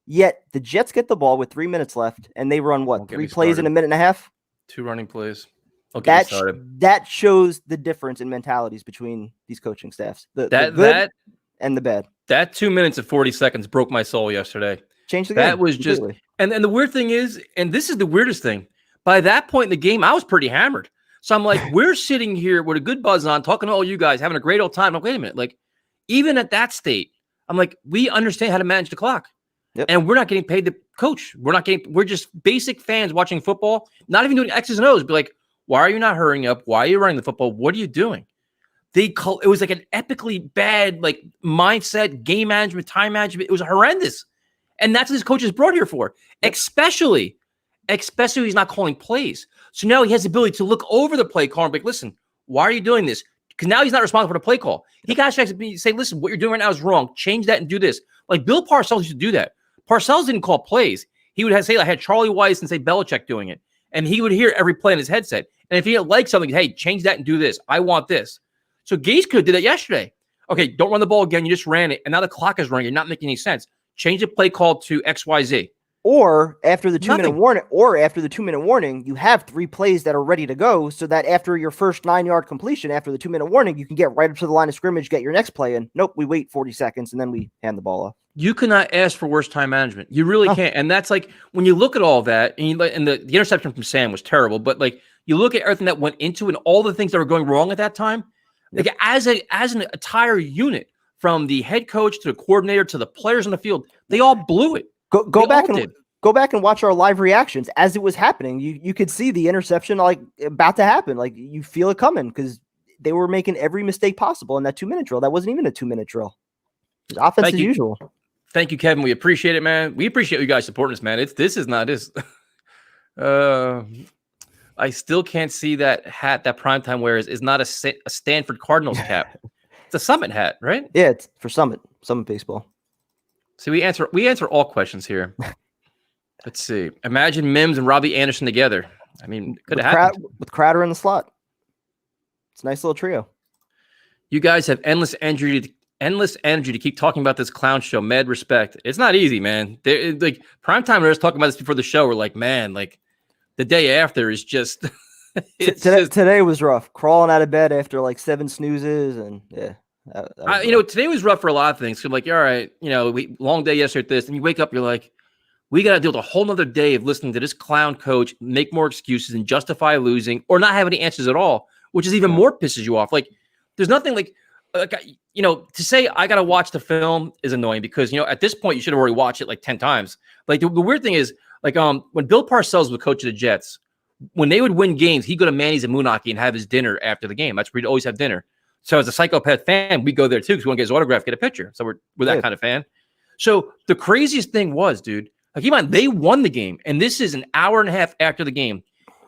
Yet the Jets get the ball with 3 minutes left, and they run 3 plays in a minute and a half? 2 running plays. That shows the difference in mentalities between these coaching staffs. The good and the bad. That 2 minutes and 40 seconds broke my soul yesterday. Changed the game. That was completely. And the weird thing is, and this is the weirdest thing, by that point in the game, I was pretty hammered. So I'm like, we're sitting here with a good buzz on, talking to all you guys, having a great old time. I'm like, wait a minute, like. Even at that state, I'm like, we understand how to manage the clock. Yep. And we're not getting paid to coach. We're just basic fans watching football, not even doing X's and O's. Be like, why are you not hurrying up? Why are you running the football? What are you doing? It was like an epically bad mindset, game management, time management. It was horrendous. And that's what his coach is brought here for. Yep. Especially he's not calling plays. So now he has the ability to look over the play call and be like, listen, why are you doing this? Because now he's not responsible for the play call. He got to say, listen, what you're doing right now is wrong. Change that and do this. Like Bill Parcells used to do that. Parcells didn't call plays. He would say, I had Charlie Weiss and say Belichick doing it. And he would hear every play in his headset. And if he didn't like something, hey, change that and do this. I want this. So Gase could have did that yesterday. Okay, don't run the ball again. You just ran it. And now the clock is running. You're not making any sense. Change the play call to XYZ. Or after the 2 minute warning, you have 3 plays that are ready to go so that after your first 9-yard completion, after the 2 minute warning, you can get right up to the line of scrimmage, get your next play in. Nope, we wait 40 seconds and then we hand the ball off. You cannot ask for worse time management. You really can't. And that's like when you look at all that and the interception from Sam was terrible, but like you look at everything that went into it and all the things that were going wrong at that time, like as an entire unit, from the head coach to the coordinator to the players on the field, they all blew it. Go back and watch our live reactions as it was happening. You could see the interception like about to happen. Like you feel it coming because they were making every mistake possible in that 2-minute drill. That wasn't even a 2-minute drill. It was offense as usual. Thank you, Kevin. We appreciate it, man. We appreciate you guys supporting us, man. This is not this. I still can't see that hat that Primetime wears is not a Stanford Cardinals cap. It's a Summit hat, right? Yeah, it's for Summit baseball. See, we answer all questions here. Let's see. Imagine Mims and Robbie Anderson together. I mean, could have happened. With Crowder in the slot. It's a nice little trio. You guys have endless energy to keep talking about this clown show. Mad respect. It's not easy, man. Like Primetime, we were talking about this before the show. We're like, man, like the day after is just. Today was rough. Crawling out of bed after like 7 snoozes and yeah. Today was rough for a lot of things. So like, all right, long day yesterday at this, and you wake up, you're like, we got to deal with a whole nother day of listening to this clown coach make more excuses and justify losing or not have any answers at all, which is even more pisses you off. Like, there's nothing to say I got to watch the film is annoying because, at this point, you should have already watched it like 10 times. Like, the weird thing is, like, when Bill Parcells was coach of the Jets, when they would win games, he'd go to Manny's and Moonaki and have his dinner after the game. That's where he'd always have dinner. So as a psychopath fan, we go there too because we want to get his autograph, get a picture. So we're that kind of fan. So the craziest thing was, dude, like, keep in mind, they won the game, and this is an hour and a half after the game.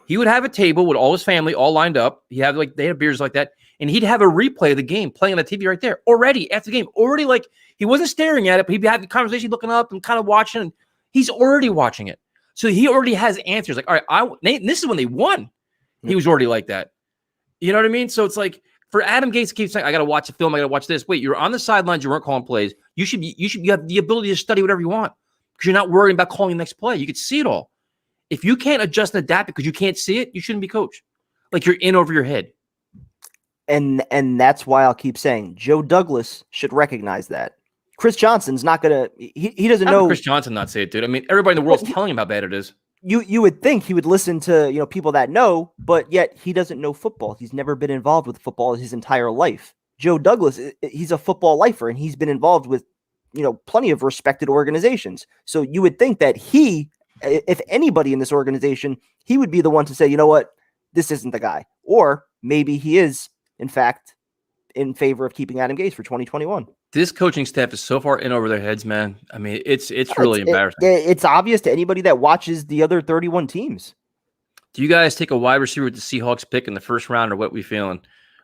He would have a table with all his family all lined up. They had beers like that, and he'd have a replay of the game playing on the TV right there already after the game. Already, like, he wasn't staring at it, but he'd be having a conversation, looking up and kind of watching. And he's already watching it, so he already has answers. Like, all right, this is when they won. He was already like that. You know what I mean? So it's like for Adam Gase to keep saying, "I got to watch the film. I got to watch this." Wait, you're on the sidelines. You weren't calling plays. You have the ability to study whatever you want. Because you're not worried about calling the next play. You could see it all. If you can't adjust and adapt because you can't see it, you shouldn't be coached. Like, you're in over your head. And that's why I'll keep saying Joe Douglas should recognize that. Chris Johnson's not gonna. He doesn't know. Chris Johnson not say it, dude. I mean, everybody in the world's telling him how bad it is. You would think he would listen to people that know, but yet he doesn't know football. He's never been involved with football his entire life. Joe Douglas, he's a football lifer, and he's been involved with plenty of respected organizations. So you would think that he, if anybody in this organization, he would be the one to say, you know what, this isn't the guy. Or maybe he is, in fact, in favor of keeping Adam Gase for 2021. This coaching staff is so far in over their heads, man. I mean, it's really embarrassing. It's obvious to anybody that watches the other 31 teams. Do you guys take a wide receiver with the Seahawks pick in the first round, or what we feeling?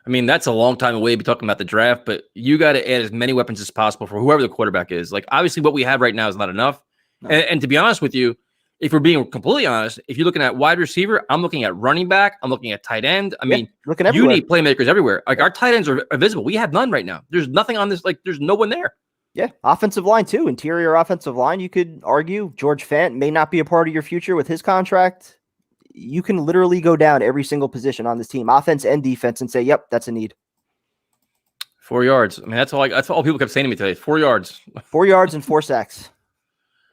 I mean, that's a long time away to be talking about the draft, but you got to add as many weapons as possible for whoever the quarterback is. Like, obviously, what we have right now is not enough. No. And to be honest with you, if we're being completely honest, if you're looking at wide receiver, I'm looking at running back, I'm looking at tight end. I mean, you need playmakers everywhere. Like, our tight ends are invisible. We have none right now. There's nothing on this. Like, there's no one there. Yeah, offensive line too. Interior offensive line, you could argue George Fant may not be a part of your future with his contract. You can literally go down every single position on this team, offense and defense, and say, yep, that's a need. 4 yards. I mean, that's all people kept saying to me today. 4 yards. 4 yards and 4 sacks.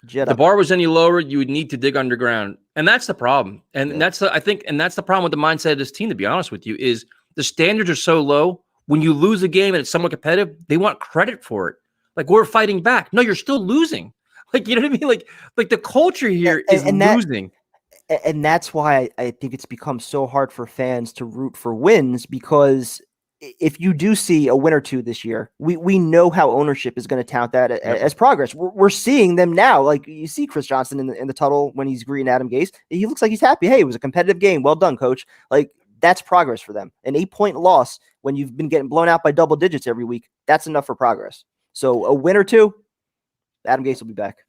If the bar was any lower, you would need to dig underground. And that's the problem. And that's the problem with the mindset of this team, to be honest with you, is the standards are so low. When you lose a game and it's somewhat competitive, they want credit for it. Like, we're fighting back. No, you're still losing. Like, you know what I mean? Like the culture here is losing. And that's why I think it's become so hard for fans to root for wins, because if you do see a win or two this year, we know how ownership is going to tout that as progress. We're seeing them now. Like, you see Chris Johnson in the tunnel when he's greeting Adam Gase. He looks like he's happy. Hey, it was a competitive game. Well done, coach. Like, that's progress for them. An 8-point loss when you've been getting blown out by double digits every week, that's enough for progress. So a win or two, Adam Gase will be back.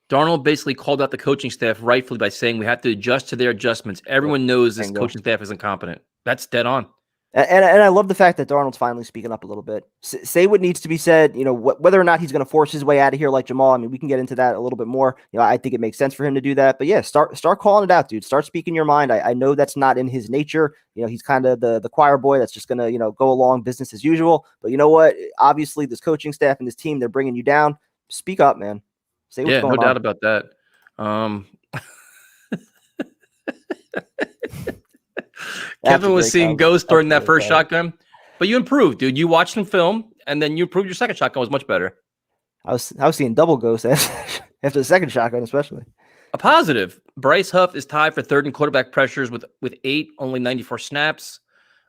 Darnold basically called out the coaching staff rightfully by saying we have to adjust to their adjustments. Everyone knows this coaching staff is incompetent. That's dead on. And I love the fact that Darnold's finally speaking up a little bit. Say what needs to be said. Whether or not he's going to force his way out of here like Jamal. I mean, we can get into that a little bit more. I think it makes sense for him to do that. But yeah, start calling it out, dude. Start speaking your mind. I know that's not in his nature. He's kind of the choir boy that's just going to go along business as usual. But you know what? Obviously, this coaching staff and this team, they're bringing you down. Speak up, man. Say what's going on. No doubt about that. Kevin was seeing ghosts during that first shotgun, but you improved, dude. You watched some film, and then you improved. Your second shotgun was much better. I was seeing double ghosts after the second shotgun, especially. A positive. Bryce Huff is tied for third in quarterback pressures with 8, only 94 snaps.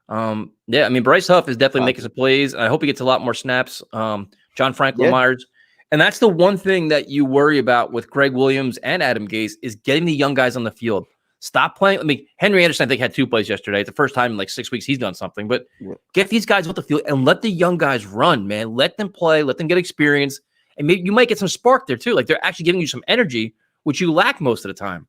I mean, Bryce Huff is definitely making some plays. I hope he gets a lot more snaps. John Franklin Myers. And that's the one thing that you worry about with Greg Williams and Adam Gase is getting the young guys on the field. Stop playing. I mean, Henry Anderson, I think, had 2 plays yesterday. It's the first time in like 6 weeks he's done something. But get these guys off the field and let the young guys run, man. Let them play. Let them get experience. And maybe you might get some spark there, too. Like, they're actually giving you some energy, which you lack most of the time.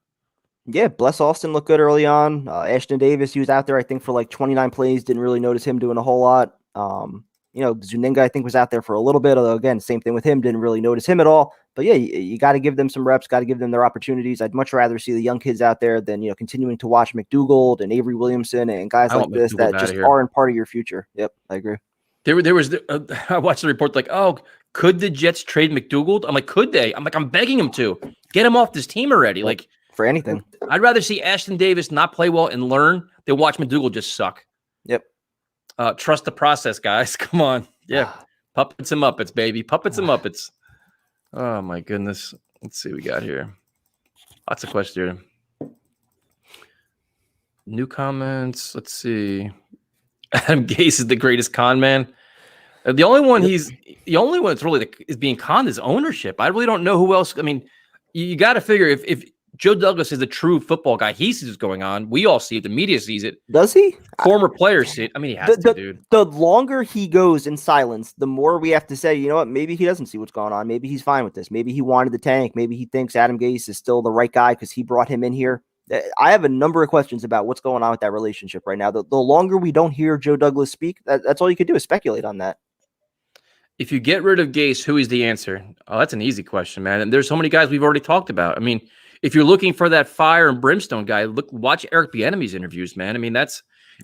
Yeah, Bless Austin looked good early on. Ashton Davis, he was out there, I think, for like 29 plays. Didn't really notice him doing a whole lot. Zuninga, I think, was out there for a little bit. Although, again, same thing with him. Didn't really notice him at all. But yeah, you got to give them some reps. Got to give them their opportunities. I'd much rather see the young kids out there than continuing to watch McDougald and Avery Williamson and guys like this that just aren't part of your future. Yep, I agree. There was I watched the report like, oh, could the Jets trade McDougald? I'm like, could they? I'm like, I'm begging him to get him off this team already. Like, for anything, I'd rather see Ashton Davis not play well and learn than watch McDougald just suck. Yep. Trust the process, guys. Come on. Yeah. Puppets and Muppets, baby. Puppets and Muppets. Oh, my goodness. Let's see what we got here. Lots of questions here. New comments. Let's see. Adam Gase is the greatest con man. The only one that's really is being conned is ownership. I really don't know who else. I mean, you got to figure if Joe Douglas is a true football guy, he sees what's going on. We all see it. The media sees it. Does he? Former players see it. I mean, he has to, dude. The longer he goes in silence, the more we have to say, you know what, maybe he doesn't see what's going on. Maybe he's fine with this. Maybe he wanted the tank. Maybe he thinks Adam Gase is still the right guy because he brought him in here. I have a number of questions about what's going on with that relationship right now. The longer we don't hear Joe Douglas speak, that's all you can do is speculate on that. If you get rid of Gase, who is the answer? Oh, that's an easy question, man. And there's so many guys we've already talked about. I mean, if you're looking for that fire and brimstone guy, watch Eric Bieniemy's interviews, man. I mean,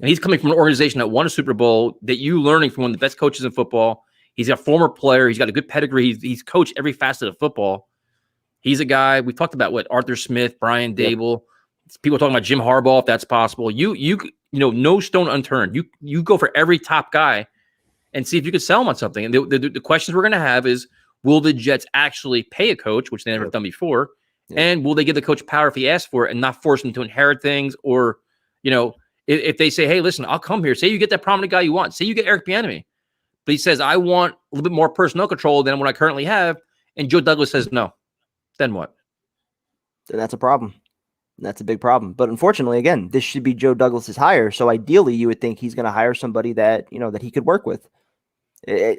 And he's coming from an organization that won a Super Bowl, that you learning from one of the best coaches in football. He's a former player. He's got a good pedigree. He's coached every facet of football. He's a guy, we talked about Arthur Smith, Brian Dable. People talking about Jim Harbaugh, if that's possible. You know, no stone unturned. You go for every top guy and see if you could sell him on something. And the questions we're going to have is, will the Jets actually pay a coach, which they never done before? And will they give the coach power if he asks for it and not force him to inherit things? Or, you know, if they say, hey, listen, I'll come here. Say you get that prominent guy you want. Say you get Eric Bieniemy. But he says, I want a little bit more personnel control than what I currently have. And Joe Douglas says no. Then what? Then that's a problem. That's a big problem. But unfortunately, again, this should be Joe Douglas's hire. So ideally, you would think he's going to hire somebody that, you know, that he could work with.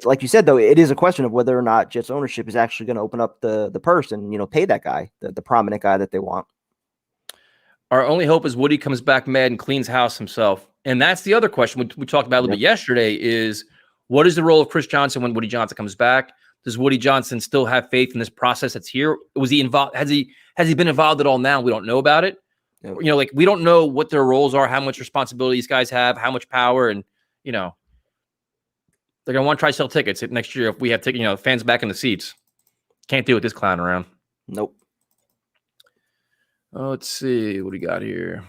Like you said, though, it is a question of whether or not Jets ownership is actually going to open up the purse and, you know, pay that guy, the prominent guy that they want. Our only hope is Woody comes back mad and cleans house himself. And that's the other question we talked about a little bit yesterday is, what is the role of Chris Johnson when Woody Johnson comes back? Does Woody Johnson still have faith in this process that's here? Was he involved? Has he been involved at all now? We don't know about it. You know, like we don't know what their roles are, how much responsibility these guys have, how much power, and you know, they're gonna want to try to sell tickets next year if we have you know, fans back in the seats. Can't do with this clown around. Nope. Oh, let's see what we got here.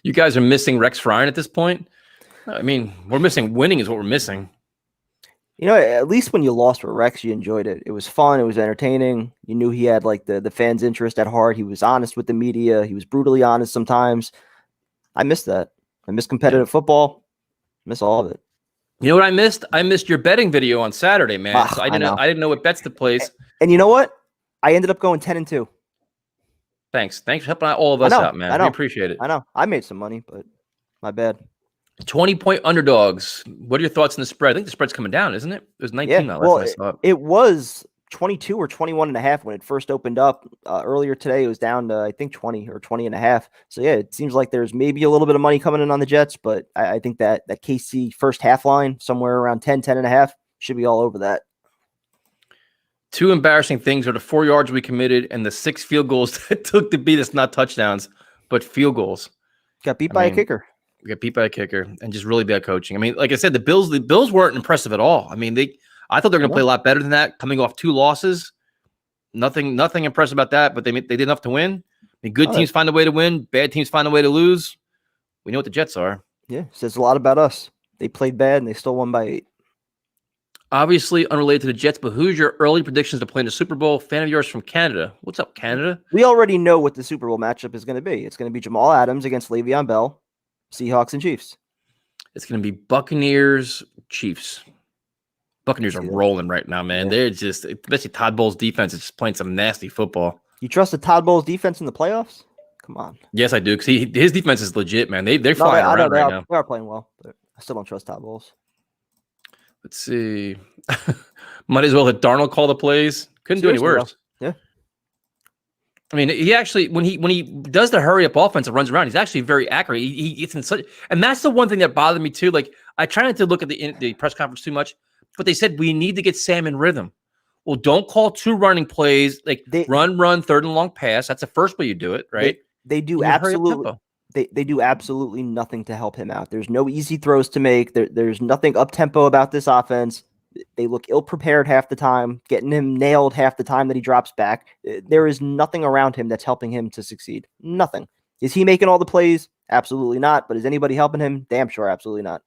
You guys are missing Rex Ryan at this point. I mean, we're missing winning is what we're missing. You know, at least when you lost for Rex, you enjoyed it. It was fun. It was entertaining. You knew he had like the fans' interest at heart. He was honest with the media. He was brutally honest sometimes. I missed that. I miss competitive football. I miss all of it. You know what I missed? I missed your betting video on Saturday, man. So I didn't know what bets to place. And you know what? I ended up going 10-2. Thanks for helping all of us out, man. We appreciate it. I know. I made some money, but my bad. 20-point underdogs. What are your thoughts on the spread? I think the spread's coming down, isn't it? It was 19 now. Well, it was 22 or 21.5 when it first opened up earlier today. It was down to, I think, 20 or 20.5. So, yeah, it seems like there's maybe a little bit of money coming in on the Jets, but I think that KC first half line, somewhere around 10.5, should be all over that. Two embarrassing things are the 4 yards we committed and the 6 field goals that took to beat us, not touchdowns, but field goals. Got beat by a kicker. We got beat by a kicker and just really bad coaching. I mean, like I said, the Bills weren't impressive at all. I mean, I thought they were going to play a lot better than that, coming off 2 losses. Nothing impressive about that, but they did enough to win. I mean, good teams find a way to win. Bad teams find a way to lose. We know what the Jets are. Yeah, says a lot about us. They played bad and they still won by 8. Obviously unrelated to the Jets, but who's your early predictions to play in the Super Bowl? Fan of yours from Canada. What's up, Canada? We already know what the Super Bowl matchup is going to be. It's going to be Jamal Adams against Le'Veon Bell, Seahawks and Chiefs. It's going to be Buccaneers, Chiefs. Buccaneers are rolling right now, man. They're just, especially Todd Bowles' defense is just playing some nasty football. You trust the Todd Bowles' defense in the playoffs? Come on. Yes, I do. Because his defense is legit, man. They're flying around right now. They are playing well, but I still don't trust Todd Bowles. Let's see. Might as well let Darnold call the plays. Couldn't do any worse. Yeah. I mean, he actually, when he does the hurry up offense and runs around, he's actually very accurate. He gets in such, and that's the one thing that bothered me too. Like, I try not to look at the press conference too much, but they said we need to get Sam in rhythm. Well, don't call 2 running plays, like run, third and long pass. That's the first way you do it, right? They do absolutely. They do absolutely nothing to help him out. There's no easy throws to make. There's nothing up-tempo about this offense. They look ill-prepared half the time, getting him nailed half the time that he drops back. There is nothing around him that's helping him to succeed. Nothing. Is he making all the plays? Absolutely not. But is anybody helping him? Damn sure, absolutely not.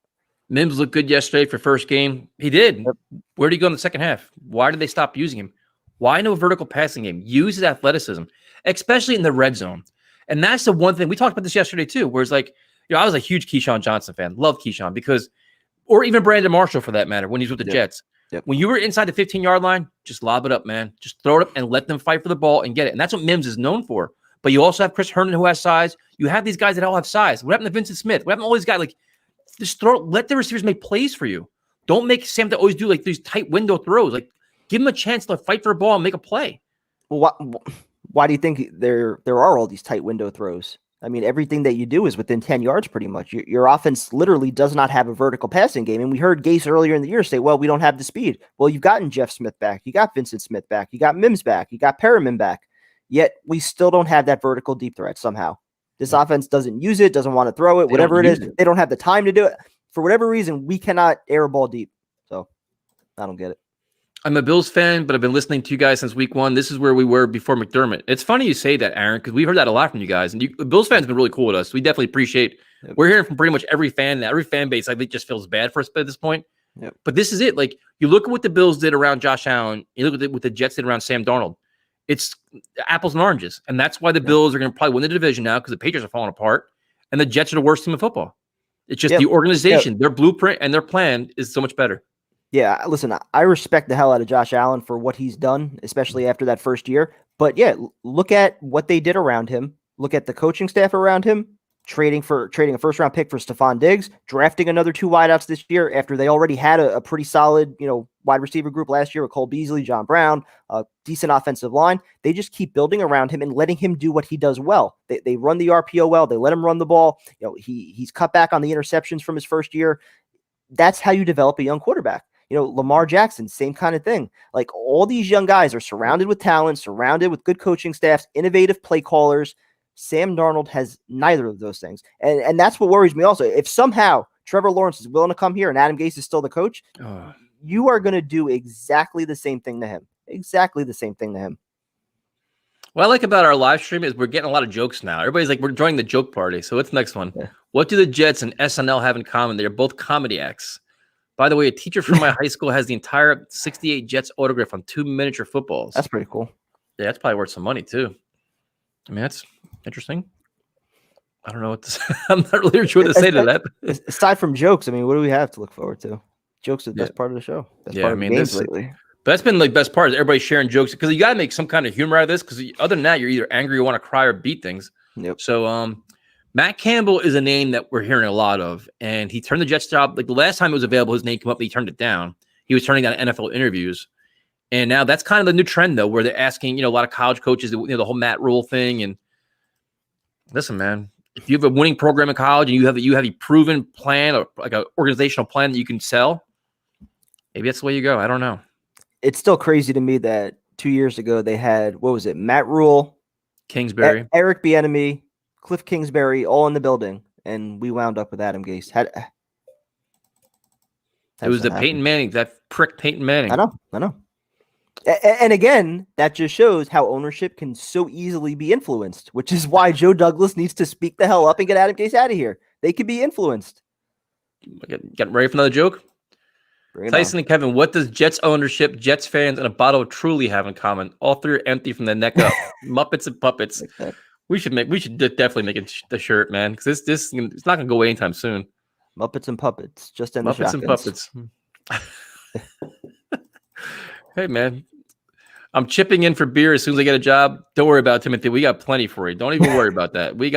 Mims looked good yesterday for first game. He did. Yep. Where did he go in the second half? Why did they stop using him? Why no vertical passing game? Use his athleticism, especially in the red zone. And that's the one thing we talked about this yesterday too, where it's like, I was a huge Keyshawn Johnson fan. Love Keyshawn because, or even Brandon Marshall for that matter, when he's with the Jets. Yep. When you were inside the 15-yard line, just lob it up, man. Just throw it up and let them fight for the ball and get it. And that's what Mims is known for. But you also have Chris Herndon who has size. You have these guys that all have size. What happened to Vincent Smith? What happened to all these guys? Like, just let the receivers make plays for you. Don't make Sam to always do like these tight window throws. Like, give him a chance to fight for a ball and make a play. Well, why do you think there are all these tight window throws? I mean, everything that you do is within 10 yards pretty much. Your offense literally does not have a vertical passing game. And we heard Gase earlier in the year say, well, we don't have the speed. Well, you've gotten Jeff Smith back. You got Vincent Smith back. You got Mims back. You got Perriman back. Yet we still don't have that vertical deep threat somehow. This offense doesn't use it, doesn't want to throw it, whatever it is. They don't have the time to do it. For whatever reason, we cannot air a ball deep. So I don't get it. I'm a Bills fan, but I've been listening to you guys since week one. This is where we were before McDermott. It's funny you say that, Aaron, because we've heard that a lot from you guys. And the Bills fans have been really cool with us. We definitely appreciate. We're hearing from pretty much every fan. Every fan base, I think, just feels bad for us at this point. Yep. But this is it. Like, you look at what the Bills did around Josh Allen. You look at what the Jets did around Sam Darnold. It's apples and oranges. And that's why the Bills are going to probably win the division now, because the Patriots are falling apart. And the Jets are the worst team in football. It's just the organization, their blueprint and their plan is so much better. Yeah, listen, I respect the hell out of Josh Allen for what he's done, especially after that first year. But yeah, look at what they did around him. Look at the coaching staff around him, trading a first-round pick for Stephon Diggs, drafting another 2 wideouts this year after they already had a pretty solid, wide receiver group last year with Cole Beasley, John Brown, a decent offensive line. They just keep building around him and letting him do what he does well. They run the RPO well. They let him run the ball. He's cut back on the interceptions from his first year. That's how you develop a young quarterback. Lamar Jackson, same kind of thing. Like, all these young guys are surrounded with talent, surrounded with good coaching staffs, innovative play callers. Sam Darnold has neither of those things. And that's what worries me also. If somehow Trevor Lawrence is willing to come here and Adam Gase is still the coach, you are going to do exactly the same thing to him. Exactly the same thing to him. What I like about our live stream is we're getting a lot of jokes now. Everybody's like, we're joining the joke party. So what's the next one? Yeah. What do the Jets and SNL have in common? They're both comedy acts. By the way, a teacher from my high school has the entire 68 Jets autograph on 2 miniature footballs. That's pretty cool. Yeah, that's probably worth some money too. I mean, that's interesting. I don't know what to say. I'm not really sure what to say to that. Aside from jokes, I mean, what do we have to look forward to? Jokes are the best part of the show. Best part of the games lately. But that's been the best part, is everybody sharing jokes, because you got to make some kind of humor out of this, because other than that, you're either angry or want to cry or beat things. Yep. So Matt Campbell is a name that we're hearing a lot of, and he turned the Jets job. Like, the last time it was available, his name came up and he turned it down. He was turning down NFL interviews. And now that's kind of the new trend, though, where they're asking, a lot of college coaches, the whole Matt Rule thing. And listen, man, if you have a winning program in college and you have a proven plan, or like an organizational plan that you can sell, maybe that's the way you go. I don't know. It's still crazy to me that 2 years ago they had, Matt Rule, Kingsbury, Eric Bieniemy, Cliff Kingsbury, all in the building, and we wound up with Adam Gase. It was the Peyton Manning, that prick Peyton Manning. I know. And again, that just shows how ownership can so easily be influenced, which is why Joe Douglas needs to speak the hell up and get Adam Gase out of here. They could be influenced. Getting ready for another joke? Tyson and Kevin, what does Jets ownership, Jets fans, and a bottle of Truly have in common? All three are empty from the neck up. Muppets and puppets. We should definitely make the shirt, man, because this it's not gonna go away anytime soon. Muppets and puppets, just in Muppets and puppets. Hey, man, I'm chipping in for beer as soon as I get a job. Don't worry about it, Timothy. We got plenty for you. Don't even worry about that. We're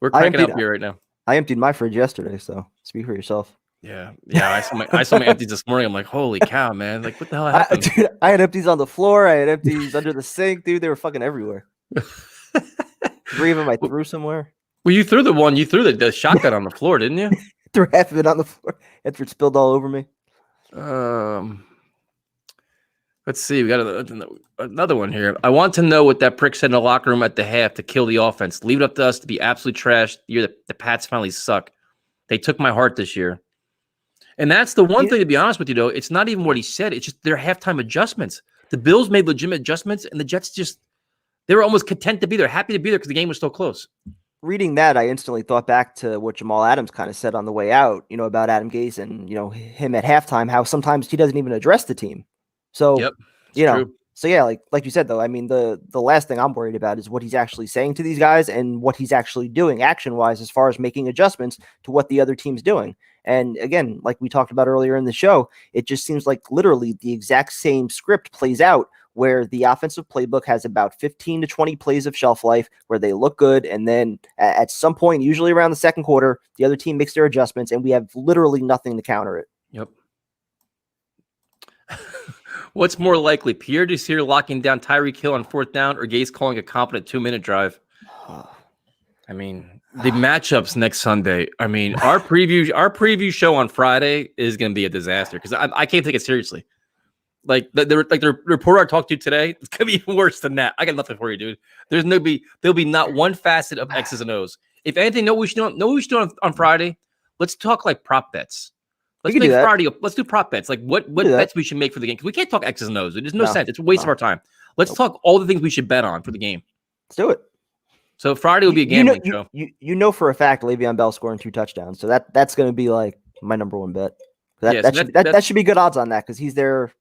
cranking out beer right now. I emptied my fridge yesterday, so speak for yourself. Yeah. I saw my empties this morning. I'm like, holy cow, man! Like, what the hell happened? Dude, I had empties on the floor. I had empties under the sink, dude. They were fucking everywhere. 3 of them I threw somewhere. Well, you threw the shotgun on the floor, didn't you? Threw half of it on the floor after it spilled all over me. Let's see. We got another one here. I want to know what that prick said in the locker room at the half to kill the offense. Leave it up to us to be absolutely trashed. The Pats finally suck. They took my heart this year. And that's the one thing, to be honest with you, though. It's not even what he said. It's just their halftime adjustments. The Bills made legitimate adjustments, and the Jets they were almost content to be there, happy to be there because the game was so close. Reading that, I instantly thought back to what Jamal Adams kind of said on the way out, about Adam Gase and, him at halftime, how sometimes he doesn't even address the team. So, true. So yeah, like you said, though, I mean, the last thing I'm worried about is what he's actually saying to these guys and what he's actually doing action-wise as far as making adjustments to what the other team's doing. And again, like we talked about earlier in the show, it just seems like literally the exact same script plays out, where the offensive playbook has about 15 to 20 plays of shelf life where they look good. And then at some point, usually around the second quarter, the other team makes their adjustments and we have literally nothing to counter it. Yep. What's more likely, Pierre Desir locking down Tyreek Hill on 4th down, or Gase calling a competent 2-minute drive? I mean, the matchups next Sunday. I mean, our preview show on Friday is going to be a disaster because I can't take it seriously. Like the reporter I talked to today, it's gonna be even worse than that. I got nothing for you, dude. There'll be not one facet of X's and O's. If anything, know what we should do on Friday. Let's talk like prop bets. Let's make Friday. Let's do prop bets. Like what bets we should make for the game, because we can't talk X's and O's. There's no sense. It's a waste of our time. Let's talk all the things we should bet on for the game. Let's do it. So Friday will be a gambling show. You know for a fact Le'Veon Bell scoring 2 touchdowns. So that's going to be like my number one bet. That should be good odds on that, because he's there.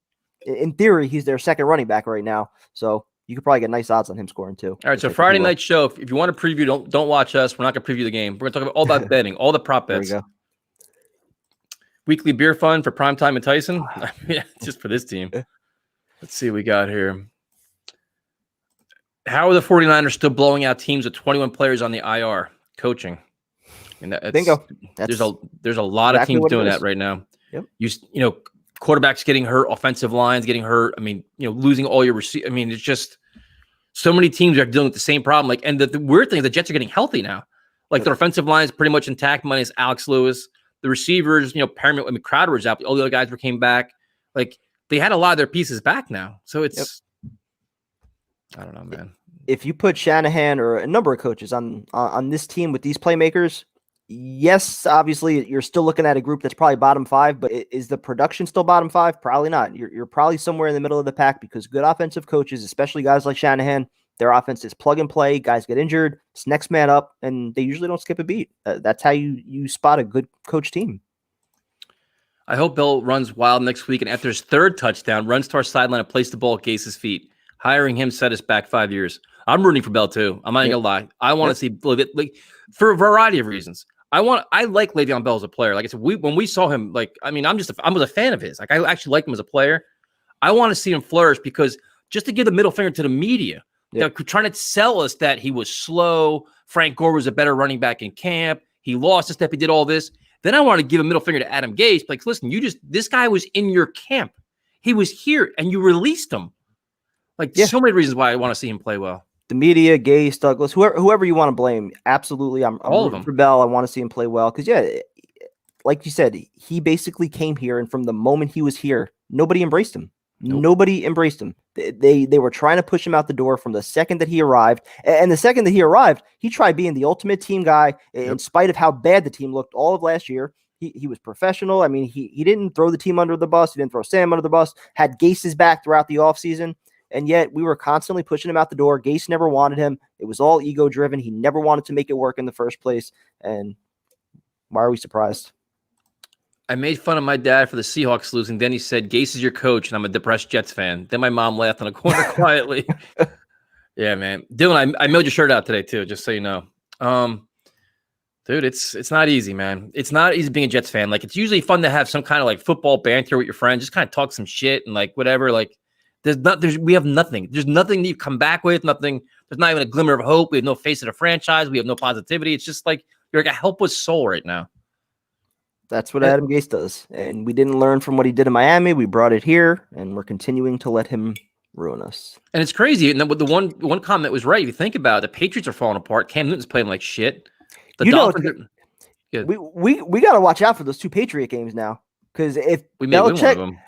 In theory, he's their second running back right now. So you could probably get nice odds on him scoring too. All right. So Friday night show. If you want to preview, don't watch us. We're not going to preview the game. We're going to talk about all about betting, all the prop bets. There we go. Weekly beer fund for Primetime and Tyson. Yeah, just for this team. Let's see what we got here. How are the 49ers still blowing out teams with 21 players on the IR? Coaching. And bingo. There's a lot of teams doing that right now. Yep. You know, quarterbacks getting hurt, offensive lines getting hurt. I mean, losing all your receivers. I mean, it's just so many teams are dealing with the same problem. Like, and the weird thing is the Jets are getting healthy now. Like, their offensive line is pretty much intact, minus Alex Lewis. The receivers, Crowder was out. All the other guys came back. Like, they had a lot of their pieces back now. So it's, I don't know, man. If you put Shanahan or a number of coaches on this team with these playmakers, yes, obviously you're still looking at a group that's probably bottom 5, but is the production still bottom 5? Probably not. You're probably somewhere in the middle of the pack, because good offensive coaches, especially guys like Shanahan, their offense is plug and play. Guys get injured, it's next man up, and they usually don't skip a beat. That's how you spot a good coach team. I hope Bell runs wild next week, and after his 3rd touchdown, runs to our sideline and places the ball at Gase's feet. Hiring him set us back 5 years. I'm rooting for Bell too. I'm not gonna lie. I want to see like for a variety of reasons. I like Le'Veon Bell as a player. Like I said, when we saw him, like, I mean, I was a fan of his. Like, I actually like him as a player. I want to see him flourish, because just to give the middle finger to the media, they're trying to sell us that he was slow. Frank Gore was a better running back in camp. He lost a step. He did all this. Then I want to give a middle finger to Adam Gase. Like, listen, this guy was in your camp. He was here and you released him. Like, so many reasons why I want to see him play well. The media, Gase, Douglas, whoever you want to blame, absolutely. I'm rooting for Bell. I want to see him play well, because like you said, he basically came here, and from the moment he was here, nobody embraced him. Nope. Nobody embraced him. They were trying to push him out the door from the second that he arrived. And the second that he arrived, he tried being the ultimate team guy. In spite of how bad the team looked all of last year, he was professional. I mean, he didn't throw the team under the bus. He didn't throw Sam under the bus. Had Gase's back throughout the offseason. And yet we were constantly pushing him out the door. Gase never wanted him. It was all ego driven. He never wanted to make it work in the first place. And why are we surprised? I made fun of my dad for the Seahawks losing. Then he said, Gase is your coach, and I'm a depressed Jets fan. Then my mom laughed in a corner quietly. Yeah, man. Dylan, I mailed your shirt out today too, just so you know. Dude, it's not easy, man. It's not easy being a Jets fan. Like, it's usually fun to have some kind of like football banter with your friends, just kind of talk some shit and like whatever. Like, we have nothing. There's nothing that you come back with. Nothing. There's not even a glimmer of hope. We have no face of the franchise. We have no positivity. It's just like you're like a helpless soul right now. That's what Adam Gase does. And we didn't learn from what he did in Miami. We brought it here, and we're continuing to let him ruin us. And it's crazy. And then with the one comment was right. If you think about it, the Patriots are falling apart. Cam Newton's playing like shit. The Dolphins we got to watch out for those 2 Patriot games now, because if we may win one of them.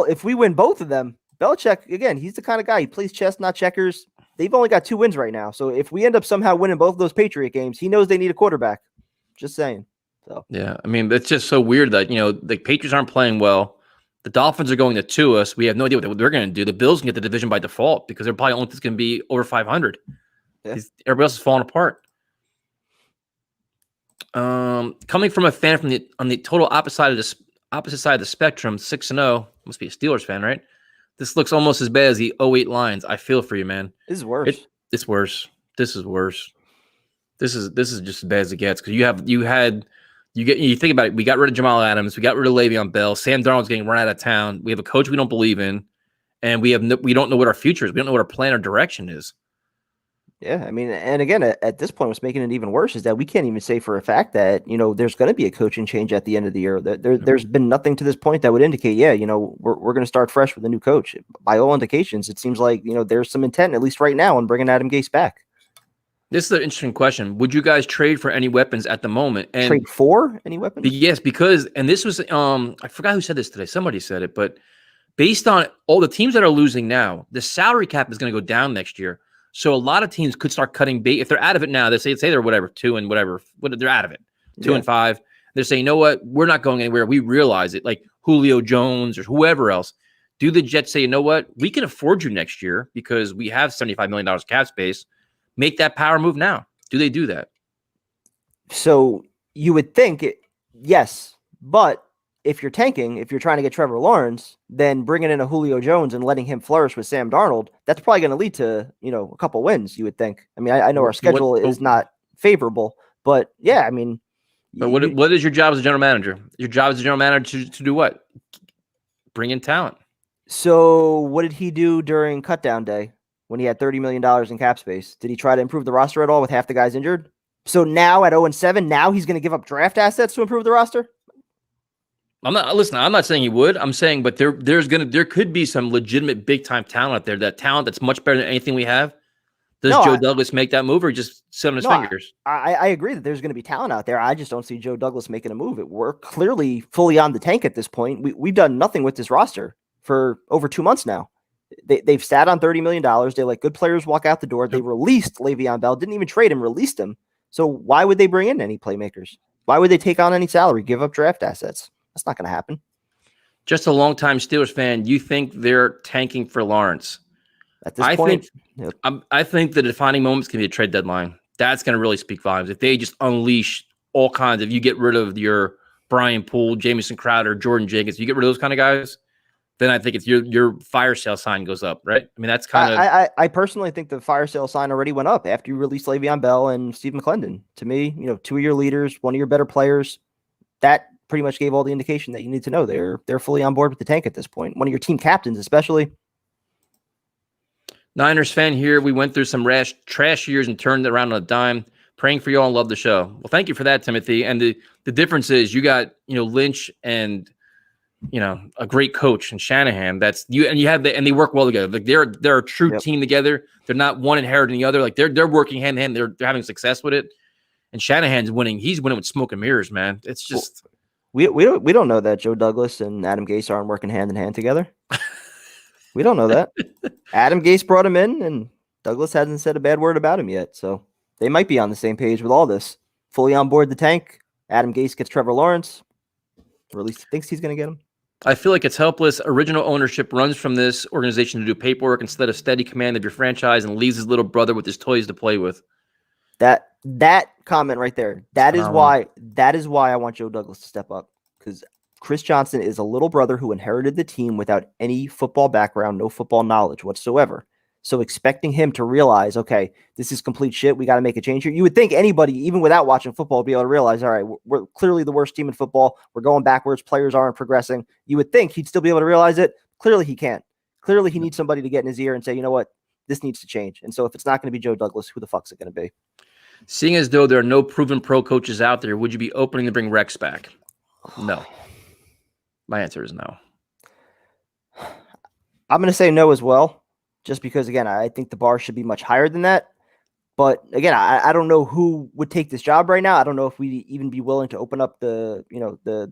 If we win both of them, Belichick, again, he's the kind of guy, he plays chess, not checkers. They've only got 2 wins right now. So if we end up somehow winning both of those Patriot games, he knows they need a quarterback. Just saying. So yeah, I mean, it's just so weird that, the Patriots aren't playing well. The Dolphins are going to us. We have no idea what they're going to do. The Bills can get the division by default because they're probably only going to be over 500. Yeah. Everybody else is falling apart. Coming from a fan on the total opposite side of the spectrum, 6-0, must be a Steelers fan, right? This looks almost as bad as the 08 Lions. I feel for you, man. This is worse. It's worse. This is worse. This is just as bad as it gets, because you think about it. We got rid of Jamal Adams. We got rid of Le'Veon Bell. Sam Darnold's getting run out of town. We have a coach we don't believe in, and we don't know what our future is. We don't know what our plan or direction is. Yeah, I mean, and again, at this point, what's making it even worse is that we can't even say for a fact that, there's going to be a coaching change at the end of the year. There's been nothing to this point that would indicate, we're going to start fresh with a new coach. By all indications, it seems like, there's some intent, at least right now, on bringing Adam Gase back. This is an interesting question. Would you guys trade for any weapons at the moment? And trade for any weapons? Yes, because, and this was, I forgot who said this today. Somebody said it, but based on all the teams that are losing now, the salary cap is going to go down next year. So a lot of teams could start cutting bait. If they're out of it now, they say they're whatever, 2 and whatever, they're out of it, 2 and 5. They're saying, you know what? We're not going anywhere. We realize it. Like Julio Jones or whoever else. Do the Jets say, you know what? We can afford you next year because we have $75 million cap space. Make that power move now. Do they do that? So you would think yes, but if you're tanking, if you're trying to get Trevor Lawrence, then bringing in a Julio Jones and letting him flourish with Sam Darnold, that's probably going to lead to, a couple wins, you would think. I mean, I know our schedule is not favorable, but yeah, I mean. But what is your job as a general manager? Your job as a general manager to do what? Bring in talent. So what did he do during cutdown day when he had $30 million in cap space? Did he try to improve the roster at all with half the guys injured? So now at 0-7, now he's going to give up draft assets to improve the roster? I'm not saying he would. I'm saying, but there could be some legitimate big time talent out there. That talent that's much better than anything we have. Does Joe Douglas make that move or just sit on his fingers? I agree that there's going to be talent out there. I just don't see Joe Douglas making a move. We're clearly fully on the tank at this point. We've done nothing with this roster for over 2 months now. They've sat on $30 million. They let good players walk out the door. They released Le'Veon Bell, didn't even trade him, released him. So why would they bring in any playmakers? Why would they take on any salary, give up draft assets? That's not going to happen. Just a longtime Steelers fan, you think they're tanking for Lawrence? At this point, I think the defining moments can be a trade deadline. That's going to really speak volumes. If they just unleash all kinds of, you get rid of your Brian Poole, Jamison Crowder, Jordan Jenkins, you get rid of those kind of guys, then I think it's your fire sale sign goes up, right? I mean, that's kind of. I personally think the fire sale sign already went up after you released Le'Veon Bell and Steve McClendon. To me, 2 of your leaders, one of your better players, that pretty much gave all the indication that you need to know they're fully on board with the tank at this point. One of your team captains, especially. Niners fan here. We went through some trash years and turned it around on a dime. Praying for you all and love the show. Well, thank you for that, Timothy. And the difference is you got, Lynch and, a great coach in Shanahan. That's you, and you have and they work well together. Like they're a true team together. They're not one inheriting the other. Like they're working hand in hand. They're having success with it. And Shanahan's winning. He's winning with smoke and mirrors, man. It's just we don't know that Joe Douglas and Adam Gase aren't working hand in hand together. We don't know that. Adam Gase brought him in, and Douglas hasn't said a bad word about him yet. So they might be on the same page with all this. Fully on board the tank. Adam Gase gets Trevor Lawrence, or at least he thinks he's going to get him. I feel like it's helpless. Original ownership runs from this organization to do paperwork instead of steady command of your franchise and leaves his little brother with his toys to play with. That comment right there. That is why I want Joe Douglas to step up, because Chris Johnson is a little brother who inherited the team without any football background, no football knowledge whatsoever. So expecting him to realize, okay, this is complete shit. We got to make a change here. You would think anybody, even without watching football, would be able to realize, all right, we're clearly the worst team in football. We're going backwards. Players aren't progressing. You would think he'd still be able to realize it. Clearly he can't. Clearly he needs somebody to get in his ear and say, you know what, this needs to change. And so if it's not going to be Joe Douglas, who the fuck's it going to be? Seeing as though there are no proven pro coaches out there, would you be opening to bring Rex back? No. My answer is no. I'm going to say no as well, just because, again, I think the bar should be much higher than that. But again, I don't know who would take this job right now. I don't know if we'd even be willing to open up the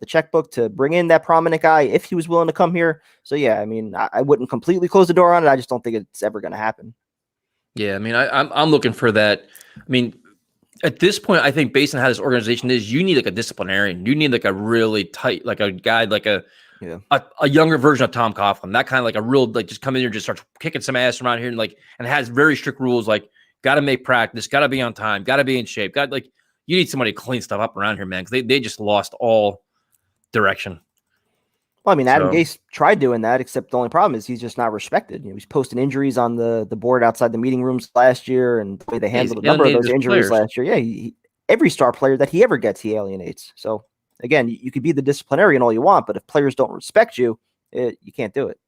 checkbook to bring in that prominent guy if he was willing to come here. So yeah, I mean, I wouldn't completely close the door on it. I just don't think it's ever going to happen. Yeah, I mean, I'm looking for that. I mean, at this point, I think based on how this organization is, you need like a disciplinarian. You need like a really tight, like a guy, like a younger version of Tom Coughlin. That kind of like a real, like just come in here and just start kicking some ass around here and has very strict rules. Like, got to make practice, got to be on time, got to be in shape. You need somebody to clean stuff up around here, man, because they just lost all direction. Well, I mean, Adam Gase tried doing that, except the only problem is he's just not respected. He's posting injuries on the board outside the meeting rooms last year, and the way they handled a number of those injuries last year. Yeah, every star player that he ever gets, he alienates. So, again, you could be the disciplinarian all you want, but if players don't respect you, you can't do it.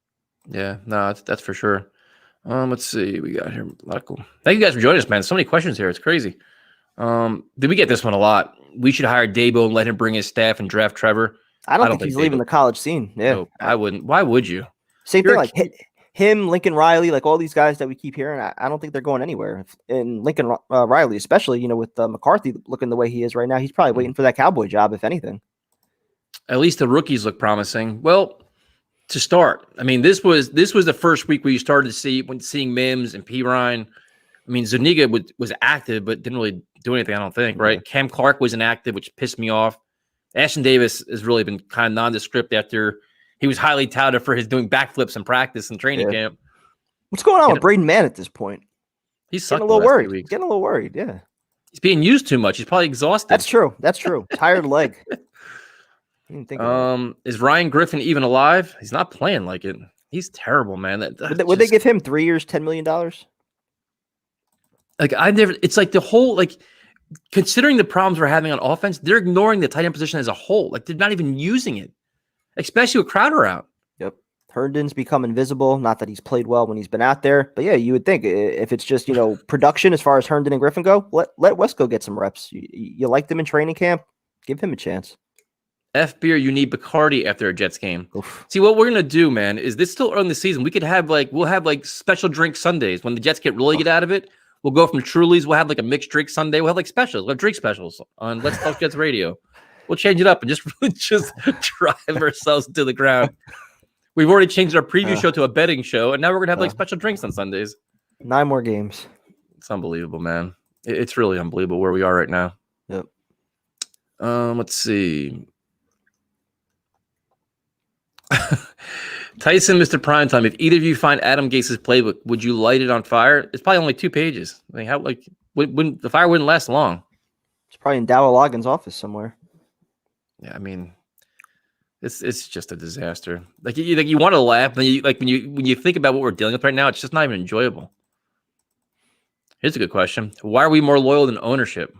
Yeah, no, that's for sure. Let's see. We got here a lot of cool. Thank you guys for joining us, man. So many questions here. It's crazy. Did we get this one a lot? We should hire Dabo and let him bring his staff and draft Trevor. I don't think he's leaving the college scene. Yeah, no, I wouldn't. Why would you? Same thing, like him, Lincoln Riley, like all these guys that we keep hearing. I don't think they're going anywhere. And Lincoln Riley, especially, with McCarthy looking the way he is right now, he's probably waiting for that Cowboy job, if anything. At least the rookies look promising. Well, to start. I mean, this was the first week where you started to seeing Mims and P. Ryan. I mean, Zuniga was active, but didn't really do anything, I don't think, right? Yeah. Cam Clark was inactive, which pissed me off. Ashton Davis has really been kind of nondescript after he was highly touted for his doing backflips in practice and training camp. What's going on with Braden Mann at this point? He's getting a little worried. He's getting a little worried, yeah. He's being used too much. He's probably exhausted. That's true. Tired leg. Is Ryan Griffin even alive? He's not playing like it. He's terrible, man. Would they give him 3 years, $10 million? Like it's like the whole, like, considering the problems we're having on offense, they're ignoring the tight end position as a whole. Like, they're not even using it, especially with Crowder out. Yep. Herndon's become invisible. Not that he's played well when he's been out there, but yeah, you would think if it's just, production as far as Herndon and Griffin go, let Wesco get some reps. You like them in training camp, give him a chance. F beer, you need Bacardi after a Jets game. Oof. See, what we're gonna do, man, is this still early in the season. We could have we'll have special drink Sundays when the Jets get out of it. We'll go from Truly's. We'll have a mixed drink Sunday. We'll have specials. We'll have drink specials on Let's Talk Jets Radio. We'll change it up and just drive ourselves to the ground. We've already changed our preview show to a betting show, and now we're gonna have special drinks on Sundays. 9 more games. It's unbelievable, man. It's really unbelievable where we are right now. Yep. Let's see. Tyson, Mr. Primetime, if either of you find Adam Gase's playbook, would you light it on fire? It's probably only 2 pages. I mean, the fire wouldn't last long. It's probably in Dow Logan's office somewhere. Yeah, I mean, it's just a disaster. Like you want to laugh, but when you think about what we're dealing with right now, it's just not even enjoyable. Here's a good question: why are we more loyal than ownership?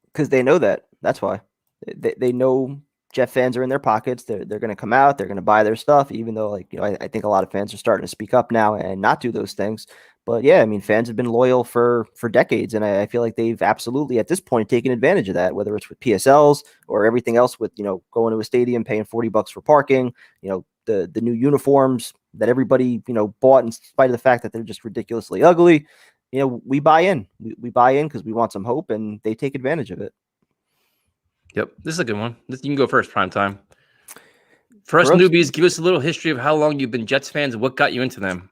Because they know that. That's why they know. Jet fans are in their pockets. They're going to come out. They're going to buy their stuff, even though, I think a lot of fans are starting to speak up now and not do those things. But yeah, I mean, fans have been loyal for decades, and I feel like they've absolutely at this point taken advantage of that, whether it's with PSLs or everything else with going to a stadium, paying $40 for parking, the new uniforms that everybody bought in spite of the fact that they're just ridiculously ugly. We buy in. We buy in because we want some hope, and they take advantage of it. Yep, this is a good one. You can go first, prime time. For us newbies, give us a little history of how long you've been Jets fans and what got you into them.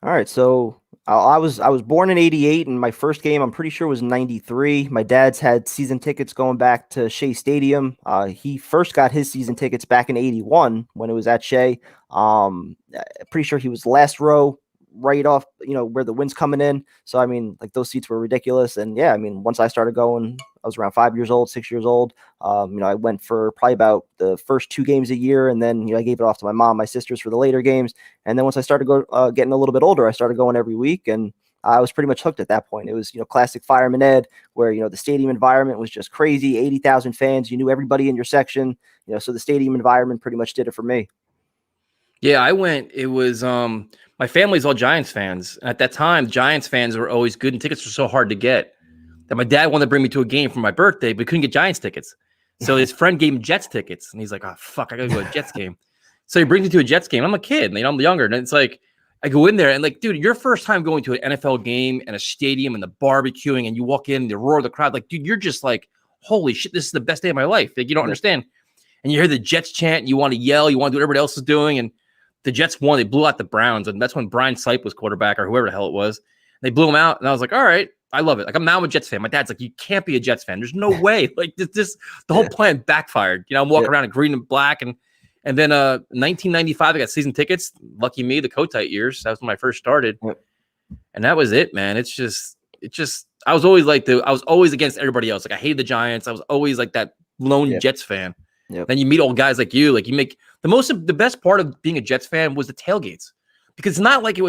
All right, so I was born in '88, and my first game I'm pretty sure was '93. My dad's had season tickets going back to Shea Stadium. He first got his season tickets back in '81 when it was at Shea. Pretty sure he was last row, right off, where the wind's coming in. So, I mean, those seats were ridiculous. And yeah, I mean, once I started going, I was around 5 years old, 6 years old. I went for probably about the first 2 games a year. And then, I gave it off to my mom, my sisters for the later games. And then once I started getting a little bit older, I started going every week. And I was pretty much hooked at that point. It was, classic Fireman Ed, where, the stadium environment was just crazy. 80,000 fans. You knew everybody in your section, so the stadium environment pretty much did it for me. Yeah, I went. It was my family's all Giants fans. At that time, Giants fans were always good, and tickets were so hard to get that my dad wanted to bring me to a game for my birthday, but couldn't get Giants tickets. So his friend gave him Jets tickets, and he's like, "Oh fuck, I gotta go to a Jets game." So he brings me to a Jets game. I'm a kid, I'm younger, and it's like I go in there and dude, your first time going to an NFL game and a stadium and the barbecuing, and you walk in, the roar of the crowd, dude, you're just like, holy shit, this is the best day of my life. You don't understand, and you hear the Jets chant, and you want to yell, you want to do what everybody else is doing, and the Jets won. They blew out the Browns, and that's when Brian Sipe was quarterback or whoever the hell it was. They blew him out, and I was like, all right, I love it. I'm now a Jets fan. My dad's like, you can't be a Jets fan. There's no way. The whole plan backfired. I'm walking around in green and black, and then 1995, I got season tickets. Lucky me, the Kotite years. That was when I first started, and that was it, man. It's just. I was always I was always against everybody else. I hated the Giants. I was always that lone Jets fan. Yep. Then you meet old guys like you. You make the best part of being a Jets fan was the tailgates, because it's not like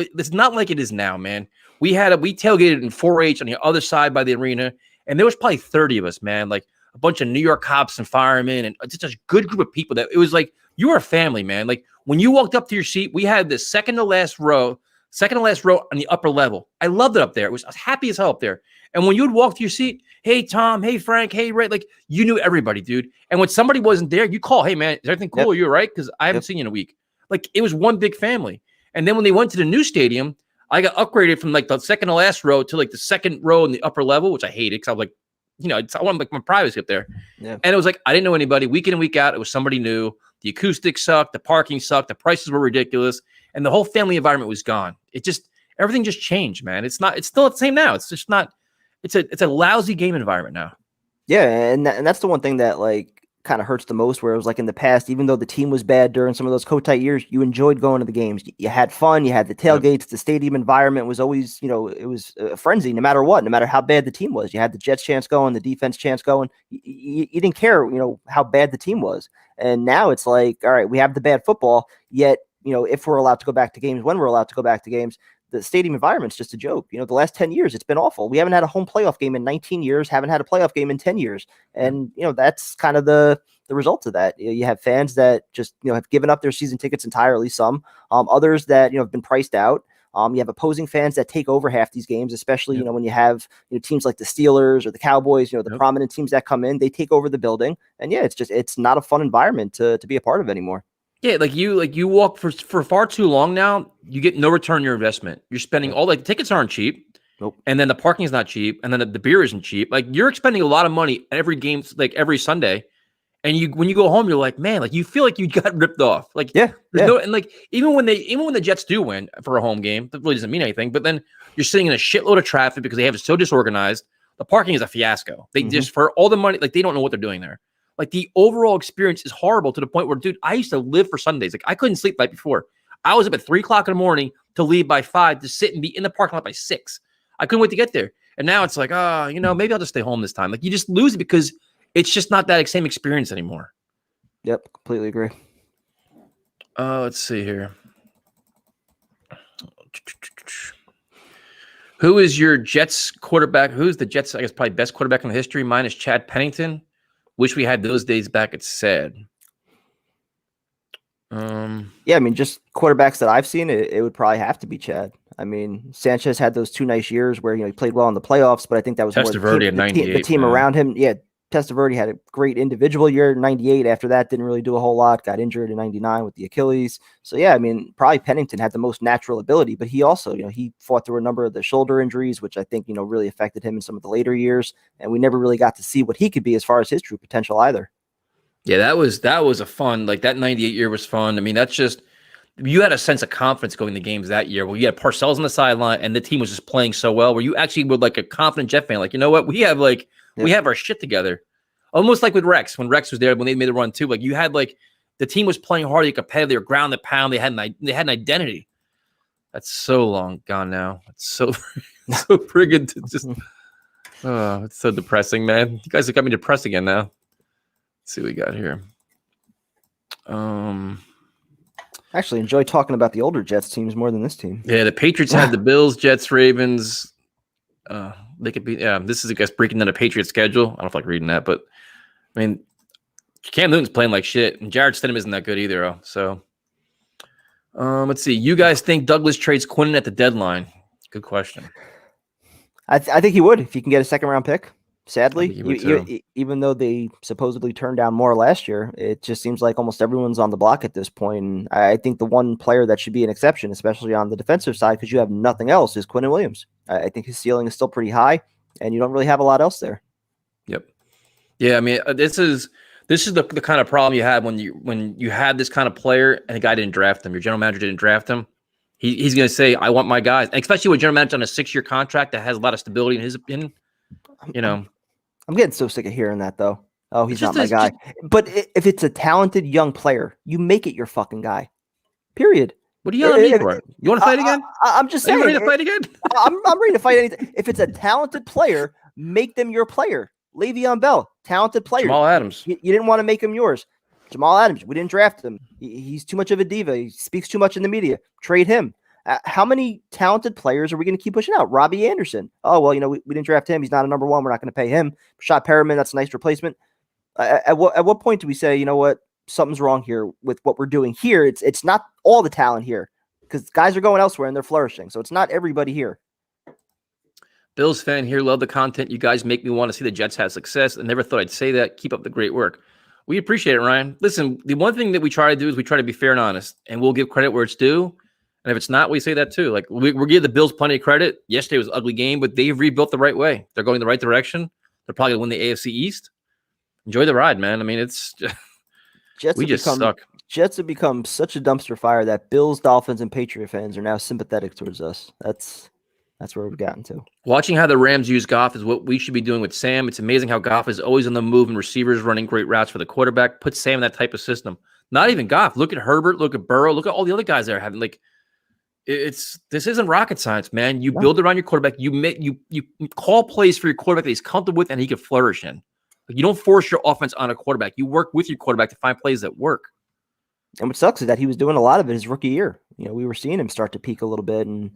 it is now, man. We tailgated in 4-H on the other side by the arena, and there was probably 30 of us, man. A bunch of New York cops and firemen, and just a good group of people. That it was you were a family, man. When you walked up to your seat, we had the second to last row on the upper level. I loved it up there. I was happy as hell up there. And when you would walk to your seat, hey, Tom, hey, Frank, hey, Ray, you knew everybody, dude. And when somebody wasn't there, you call, hey, man, is everything cool? Yep. Are you all right? Because I haven't seen you in a week. It was one big family. And then when they went to the new stadium, I got upgraded from the second to last row to the second row in the upper level, which I hated because I was I want like my privacy up there. Yeah. And it was like, I didn't know anybody. Week in and week out, it was somebody new. The acoustics sucked. The parking sucked. The prices were ridiculous. And the whole family environment was gone. Everything just changed, man. It's still the same now. It's just not, it's a lousy game environment now. Yeah. And that's the one thing that like kind of hurts the most, where it was like in the past, even though the team was bad during some of those Kotite years, you enjoyed going to the games. You had fun. You had the tailgates. Yep. The stadium environment was always, it was a frenzy no matter what, no matter how bad the team was. You had the Jets chants going, the defense chants going. You didn't care, how bad the team was. And now it's like, all right, we have the bad football, yet, if we're allowed to go back to games, when we're allowed to go back to games, the stadium environment's just a joke. The last 10 years, it's been awful. We haven't had a home playoff game in 19 years, haven't had a playoff game in 10 years. And, that's kind of the result of that. You have fans that just, have given up their season tickets entirely, some, others that, have been priced out. You have opposing fans that take over half these games, especially, when you have teams like the Steelers or the Cowboys, the prominent teams that come in, they take over the building. And yeah, it's not a fun environment to be a part of anymore. Yeah, you walk for far too long now. You get no return on your investment. You're spending all the tickets aren't cheap. Nope. And then the parking is not cheap. And then the beer isn't cheap. Like you're expending a lot of money every game, like every Sunday. And when you go home, you're like, man, like you feel like you got ripped off. Like and like even when the Jets do win for a home game, that really doesn't mean anything. But then you're sitting in a shitload of traffic because they have it so disorganized. The parking is a fiasco. They just for all the money, like they don't know what they're doing there. Like the overall experience is horrible to the point where, dude, I used to live for Sundays. Like I couldn't sleep the night before. I was up at 3:00 in the morning to leave by 5 to sit and be in the parking lot by 6. I couldn't wait to get there. And now it's like, maybe I'll just stay home this time. Like you just lose it because it's just not that same experience anymore. Yep, completely agree. Let's see here. Who is your Jets quarterback? Who's the Jets, I guess, probably best quarterback in the history? Mine is Chad Pennington. Wish we had those days back. It's sad. Yeah, I mean, just quarterbacks that I've seen, it would probably have to be Chad. I mean, Sanchez had those 2 nice years where he played well in the playoffs, but I think that was more the team around him. Yeah, Testaverde had a great individual year in 98. After that, didn't really do a whole lot. Got injured in 99 with the Achilles. So yeah, I mean, probably Pennington had the most natural ability, but he also, he fought through a number of the shoulder injuries, which I think, really affected him in some of the later years. And we never really got to see what he could be as far as his true potential either. Yeah, that was a fun, like that 98 year was fun. I mean, that's just, you had a sense of confidence going to games that year where you had Parcells on the sideline and the team was just playing so well where you actually were like a confident Jet fan. Like, you know what? We have we have our shit together. Almost like with Rex, when Rex was there, when they made the run too. Like you had the team was playing hard, they competitive, they were ground and pound, they had an identity. That's so long gone now. It's so friggin' just it's so depressing, man. You guys have got me depressed again now. Let's see what we got here. Actually enjoy talking about the older Jets teams more than this team. Yeah, the Patriots had the Bills, Jets, Ravens. They could be, this is, I guess, breaking down a Patriot schedule. I don't feel like reading that, but I mean, Cam Newton's playing like shit, and Jarrett Stidham isn't that good either. So, let's see. You guys think Douglas trades Quinnen at the deadline? Good question. I think he would if he can get a second-round pick. Sadly, even though they supposedly turned down more last year, it just seems like almost everyone's on the block at this point. And I think the one player that should be an exception, especially on the defensive side, because you have nothing else, is Quinnen Williams. I think his ceiling is still pretty high, and you don't really have a lot else there. Yep. Yeah, I mean, this is the kind of problem you have when you have this kind of player and a guy didn't draft him. Your general manager didn't draft him. He's going to say, "I want my guys," and especially with general manager on a 6-year contract that has a lot of stability in his opinion. I'm getting so sick of hearing that, though. Oh, he's not my guy. But if it's a talented young player, you make it your fucking guy. Period. What are you yelling at me for? You want to fight again? I'm just saying. Are you ready to fight again? I'm ready to fight anything. If it's a talented player, make them your player. Le'Veon Bell, talented player. Jamal Adams. You didn't want to make him yours. Jamal Adams, we didn't draft him. He's too much of a diva. He speaks too much in the media. Trade him. How many talented players are we going to keep pushing out? Robbie Anderson. Oh, well, we didn't draft him. He's not a number one. We're not going to pay him. Rashad Perriman, that's a nice replacement. At what point do we say, you know what, something's wrong here with what we're doing here? It's not all the talent here because guys are going elsewhere and they're flourishing. So it's not everybody here. Bills fan here. Love the content. You guys make me want to see the Jets have success. I never thought I'd say that. Keep up the great work. We appreciate it, Ryan. Listen, the one thing that we try to do is we try to be fair and honest, and we'll give credit where it's due. And if it's not, we say that too. Like we give the Bills plenty of credit. Yesterday was an ugly game, but they've rebuilt the right way. They're going the right direction. They're probably going to win the AFC East. Enjoy the ride, man. I mean, it's we just suck. Jets have become such a dumpster fire that Bills, Dolphins, and Patriot fans are now sympathetic towards us. That's where we've gotten to. Watching how the Rams use Goff is what we should be doing with Sam. It's amazing how Goff is always on the move and receivers running great routes for the quarterback. Put Sam in that type of system. Not even Goff. Look at Herbert. Look at Burrow. Look at all the other guys there having like. This isn't rocket science, man. You build around your quarterback. You call plays for your quarterback that he's comfortable with and he can flourish in. Like, you don't force your offense on a quarterback. You work with your quarterback to find plays that work. And what sucks is that he was doing a lot of it his rookie year. We were seeing him start to peak a little bit, and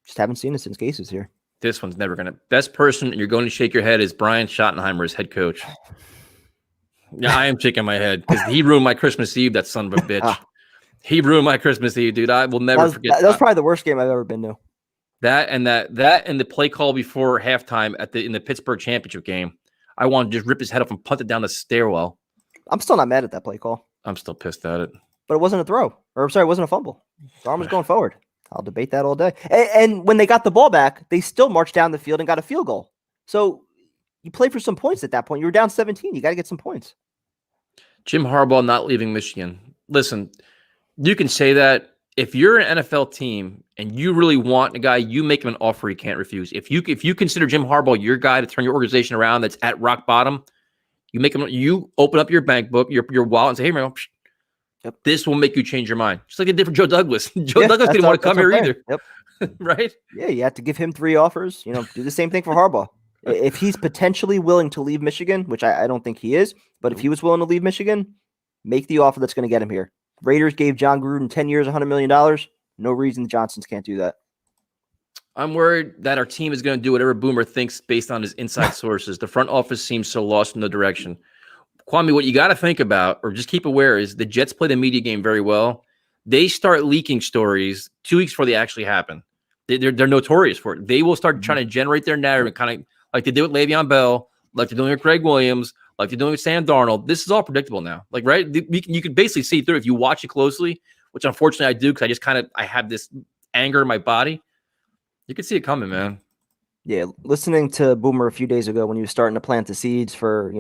just haven't seen it since Gase was here. This one's never gonna. Best person you're going to shake your head is Brian Schottenheimer, as head coach. Yeah, I am shaking my head because he ruined my Christmas Eve. That son of a bitch. He ruined my Christmas Eve, dude. I will never forget. That was probably the worst game I've ever been to. That and the play call before halftime in the Pittsburgh championship game. I wanted to just rip his head off and punt it down the stairwell. I'm still not mad at that play call. I'm still pissed at it. But it wasn't a throw. Or I'm sorry, it wasn't a fumble. The arm was going forward. I'll debate that all day. And when they got the ball back, they still marched down the field and got a field goal. So you play for some points at that point. You were down 17. You got to get some points. Jim Harbaugh not leaving Michigan. Listen, you can say that if you're an NFL team and you really want a guy, you make him an offer he can't refuse. If you consider Jim Harbaugh your guy to turn your organization around that's at rock bottom, you open up your bank book, your wallet, and say, hey, man, this will make you change your mind. Just like they did for Joe Douglas. Joe Douglas didn't want to come here either. Yep. Right? Yeah, you have to give him 3 offers. Do the same thing for Harbaugh. If he's potentially willing to leave Michigan, which I don't think he is, but if he was willing to leave Michigan, make the offer that's going to get him here. Raiders gave John Gruden 10 years, $100 million. No reason the Johnsons can't do that. I'm worried that our team is going to do whatever Boomer thinks based on his inside sources. The front office seems so lost in the direction. Kwame, what you got to think about, or just keep aware, is the Jets play the media game very well. They start leaking stories 2 weeks before they actually happen. They're notorious for it. They will start trying to generate their narrative, kind of like they did with Le'Veon Bell, like they're doing with Greg Williams, like they're doing with Sam Darnold. This is all predictable now. Like, right? You can basically see through if you watch it closely, which unfortunately I do because I have this anger in my body. You can see it coming, man. Yeah, listening to Boomer a few days ago when he was starting to plant the seeds for,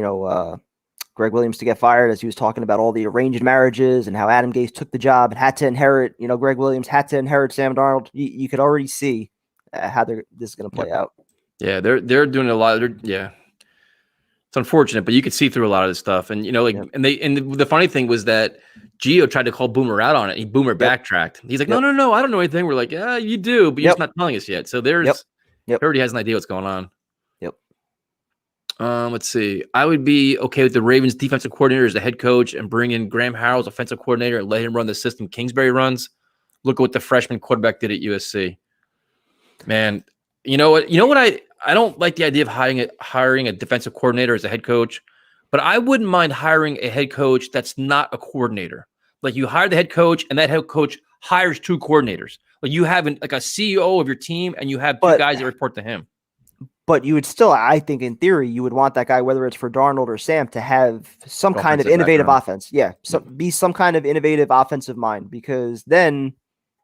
Greg Williams to get fired, as he was talking about all the arranged marriages and how Adam Gase took the job and had to inherit, Greg Williams had to inherit Sam Darnold. You could already see how this is going to play out. Yeah, they're doing a lot. It's unfortunate, but you could see through a lot of this stuff. And and the funny thing was that Gio tried to call Boomer out on it. Boomer backtracked. He's like, no, I don't know anything. We're like, yeah, you do, but you're just not telling us yet. So there's everybody has an idea what's going on. Let's see. I would be okay with the Ravens defensive coordinator as the head coach and bring in Graham Harrell's offensive coordinator and let him run the system Kingsbury runs. Look at what the freshman quarterback did at USC. Man, you know what? I don't like the idea of hiring a defensive coordinator as a head coach, but I wouldn't mind hiring a head coach that's not a coordinator. Like, you hire the head coach and that head coach hires 2 coordinators. Like, you have a CEO of your team and you have 2 guys that report to him. But you would still, I think, in theory, you would want that guy, whether it's for Darnold or Sam, to have some kind of innovative offense. Yeah, be some kind of innovative offensive mind, because then,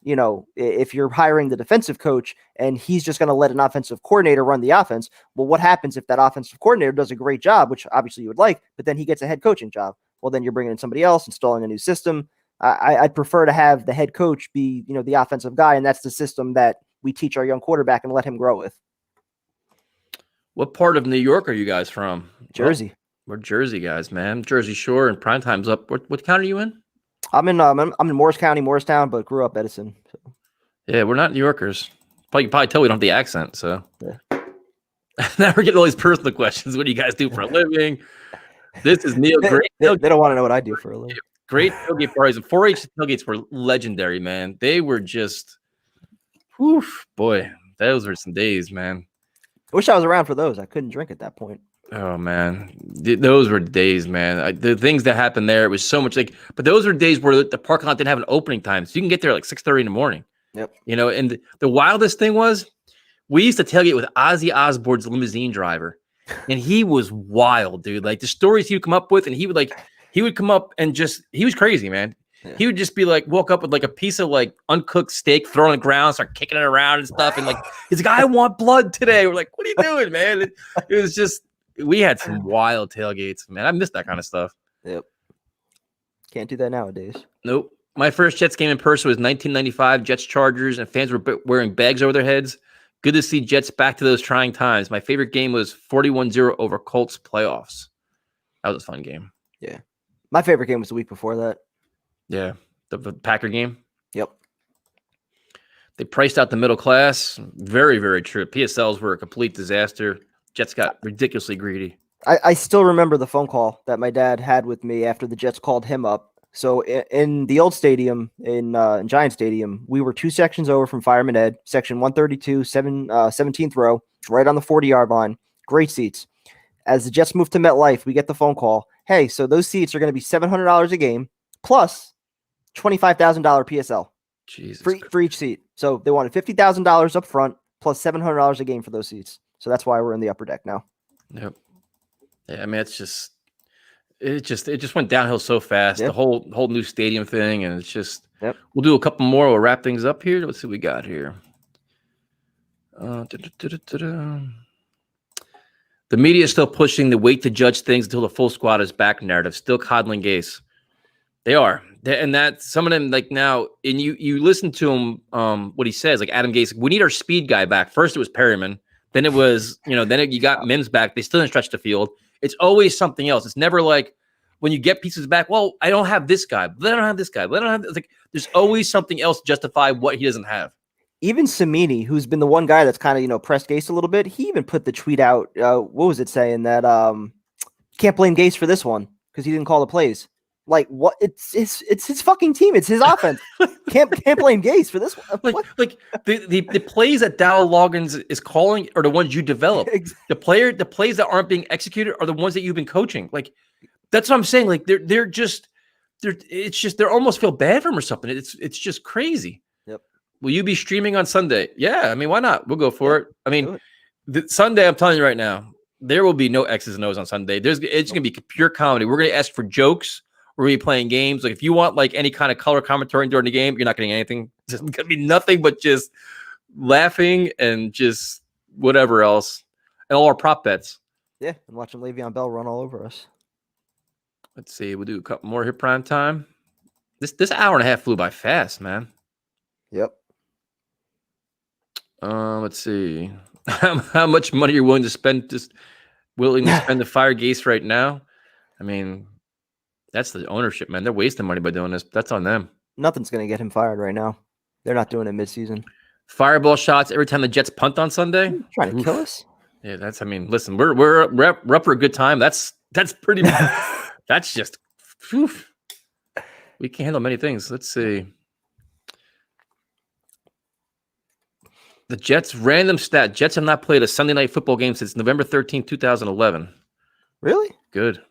if you're hiring the defensive coach and he's just going to let an offensive coordinator run the offense, well, what happens if that offensive coordinator does a great job, which obviously you would like, but then he gets a head coaching job? Well, then you're bringing in somebody else, installing a new system. I'd prefer to have the head coach be, the offensive guy, and that's the system that we teach our young quarterback and let him grow with. What part of New York are you guys from? Jersey. We're Jersey guys, man. Jersey Shore, and prime time's up. What county are you in? I'm in Morris County, Morristown, but grew up Edison. So. Yeah, we're not New Yorkers. You can probably tell we don't have the accent. So now we're getting all these personal questions. What do you guys do for a living? This is Neil. Great. They don't want to know what I do for a living. Great tailgate parties. And 4-H tailgates were legendary, man. They were just, boy, those were some days, man. I wish I was around for those. I couldn't drink at that point. Oh, man. Those were days, man. The things that happened there, it was so much but those were days where the parking lot didn't have an opening time. So you can get there like 6:30 in the morning. Yep. And the wildest thing was we used to tailgate with Ozzy Osbourne's limousine driver. And he was wild, dude. Like, the stories he would come up with, and he would come up and he was crazy, man. Yeah. He would just be like, woke up with like a piece of like uncooked steak thrown on the ground, start kicking it around and stuff. And like, he's like, I want blood today. We're like, what are you doing, man? It was just, We had some wild tailgates, man. I miss that kind of stuff. Yep. Can't do that nowadays. Nope. My first Jets game in person was 1995, Jets Chargers, and fans were wearing bags over their heads. Good to see Jets back to those trying times. My favorite game was 41-0 over Colts playoffs. That was a fun game. Yeah. My favorite game was the week before that. Yeah. The Packer game. Yep. They priced out the middle class. Very, very true. PSLs were a complete disaster. Jets got ridiculously greedy. I still remember the phone call that my dad had with me after the Jets called him up. So in the old stadium, in Giant Stadium, we were 2 sections over from Fireman Ed, section 132, 17th row, right on the 40-yard line. Great seats. As the Jets moved to MetLife, we get the phone call. Hey, so those seats are going to be $700 a game plus $25,000 PSL. Jesus. For each seat. So they wanted $50,000 up front plus $700 a game for those seats. So that's why we're in the upper deck now. Yep. Yeah, I mean, it just went downhill so fast. Yep. The whole new stadium thing, and it's just. Yep. We'll do a couple more. We'll wrap things up here. Let's see what we got here. The media is still pushing the wait to judge things until the full squad is back narrative. Still coddling Gase. They are. And that some of them, like now, and you listen to him, what he says, like Adam Gase, we need our speed guy back. First it was Perryman. Then it was, you got Mims back. They still didn't stretch the field. It's always something else. It's never like when you get pieces back, well, I don't have this guy. But I don't have this guy. But I don't have this. Like, there's always something else to justify what he doesn't have. Even Samini, who's been the one guy that's kind of, pressed Gase a little bit, he even put the tweet out. What was it saying? That can't blame Gase for this one because he didn't call the plays. Like what? It's his fucking team. It's his offense. Can't blame Gase for this one. Like the plays that Dow Loggins is calling are the ones you develop. The plays that aren't being executed are the ones that you've been coaching. Like that's what I'm saying. Like they almost feel bad for him or something. It's just crazy. Yep. Will you be streaming on Sunday? Yeah. I mean, why not? We'll go for it. I mean, Sunday. I'm telling you right now, there will be no X's and O's on Sunday. It's gonna be pure comedy. We're gonna ask for jokes. We're going to be playing games. Like if you want like any kind of color commentary during the game, you're not getting anything. It's going to be nothing but just laughing and just whatever else. And all our prop bets. Yeah, and watching Le'Veon Bell run all over us. Let's see. We'll do a couple more here prime time. This hour and a half flew by fast, man. Yep. Let's see. How much money you're willing to spend to fire Gase right now? I mean, that's the ownership, man. They're wasting money by doing this. That's on them. Nothing's going to get him fired right now. They're not doing it midseason. Fireball shots every time the Jets punt on Sunday. Trying to kill us? Yeah, listen, we're up for a good time. That's pretty bad. That's just, whew. We can't handle many things. Let's see. The Jets, random stat. Jets have not played a Sunday night football game since November 13th, 2011. Really? Good.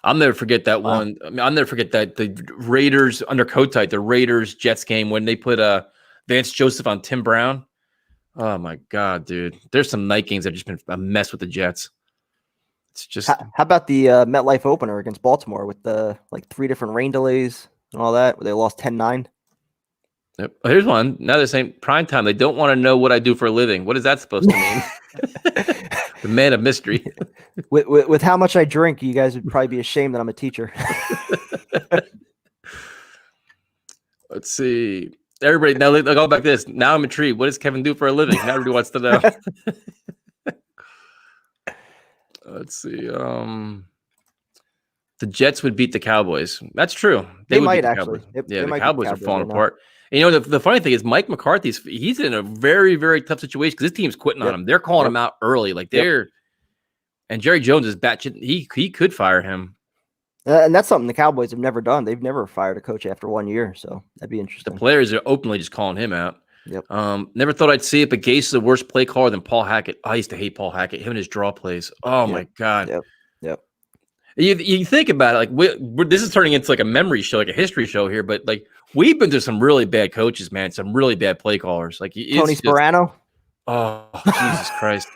I'll never forget that one. I mean, I'll never forget that the Raiders under Kotite, the Raiders Jets game when they put Vance Joseph on Tim Brown. Oh my God, dude! There's some night games that have just been a mess with the Jets. It's just. How about the MetLife opener against Baltimore with the 3 different rain delays and all that, where they lost 10-9? Yep. Here's one. Now they're saying prime time. They don't want to know what I do for a living. What is that supposed to mean? The man of mystery. with how much I drink, you guys would probably be ashamed that I'm a teacher. Let's see. Everybody, now let's go back to this. Now I'm intrigued. What does Kevin do for a living? Now everybody wants to know. Let's see. The Jets would beat the Cowboys. That's true. They might actually. The Cowboys are falling apart. And the funny thing is Mike McCarthy's he's in a very, very tough situation because his team's quitting on him. They're calling him out early. And Jerry Jones is batshit. He could fire him. And that's something the Cowboys have never done. They've never fired a coach after 1 year. So that'd be interesting. The players are openly just calling him out. Yep. Never thought I'd see it, but Gase is a worse play caller than Paul Hackett. I used to hate Paul Hackett. Him and his draw plays. Oh my God. Yep. You think about it, this is turning into a memory show, a history show here, but we've been through some really bad coaches, man, some really bad play callers. Tony Sparano. Oh, Jesus Christ.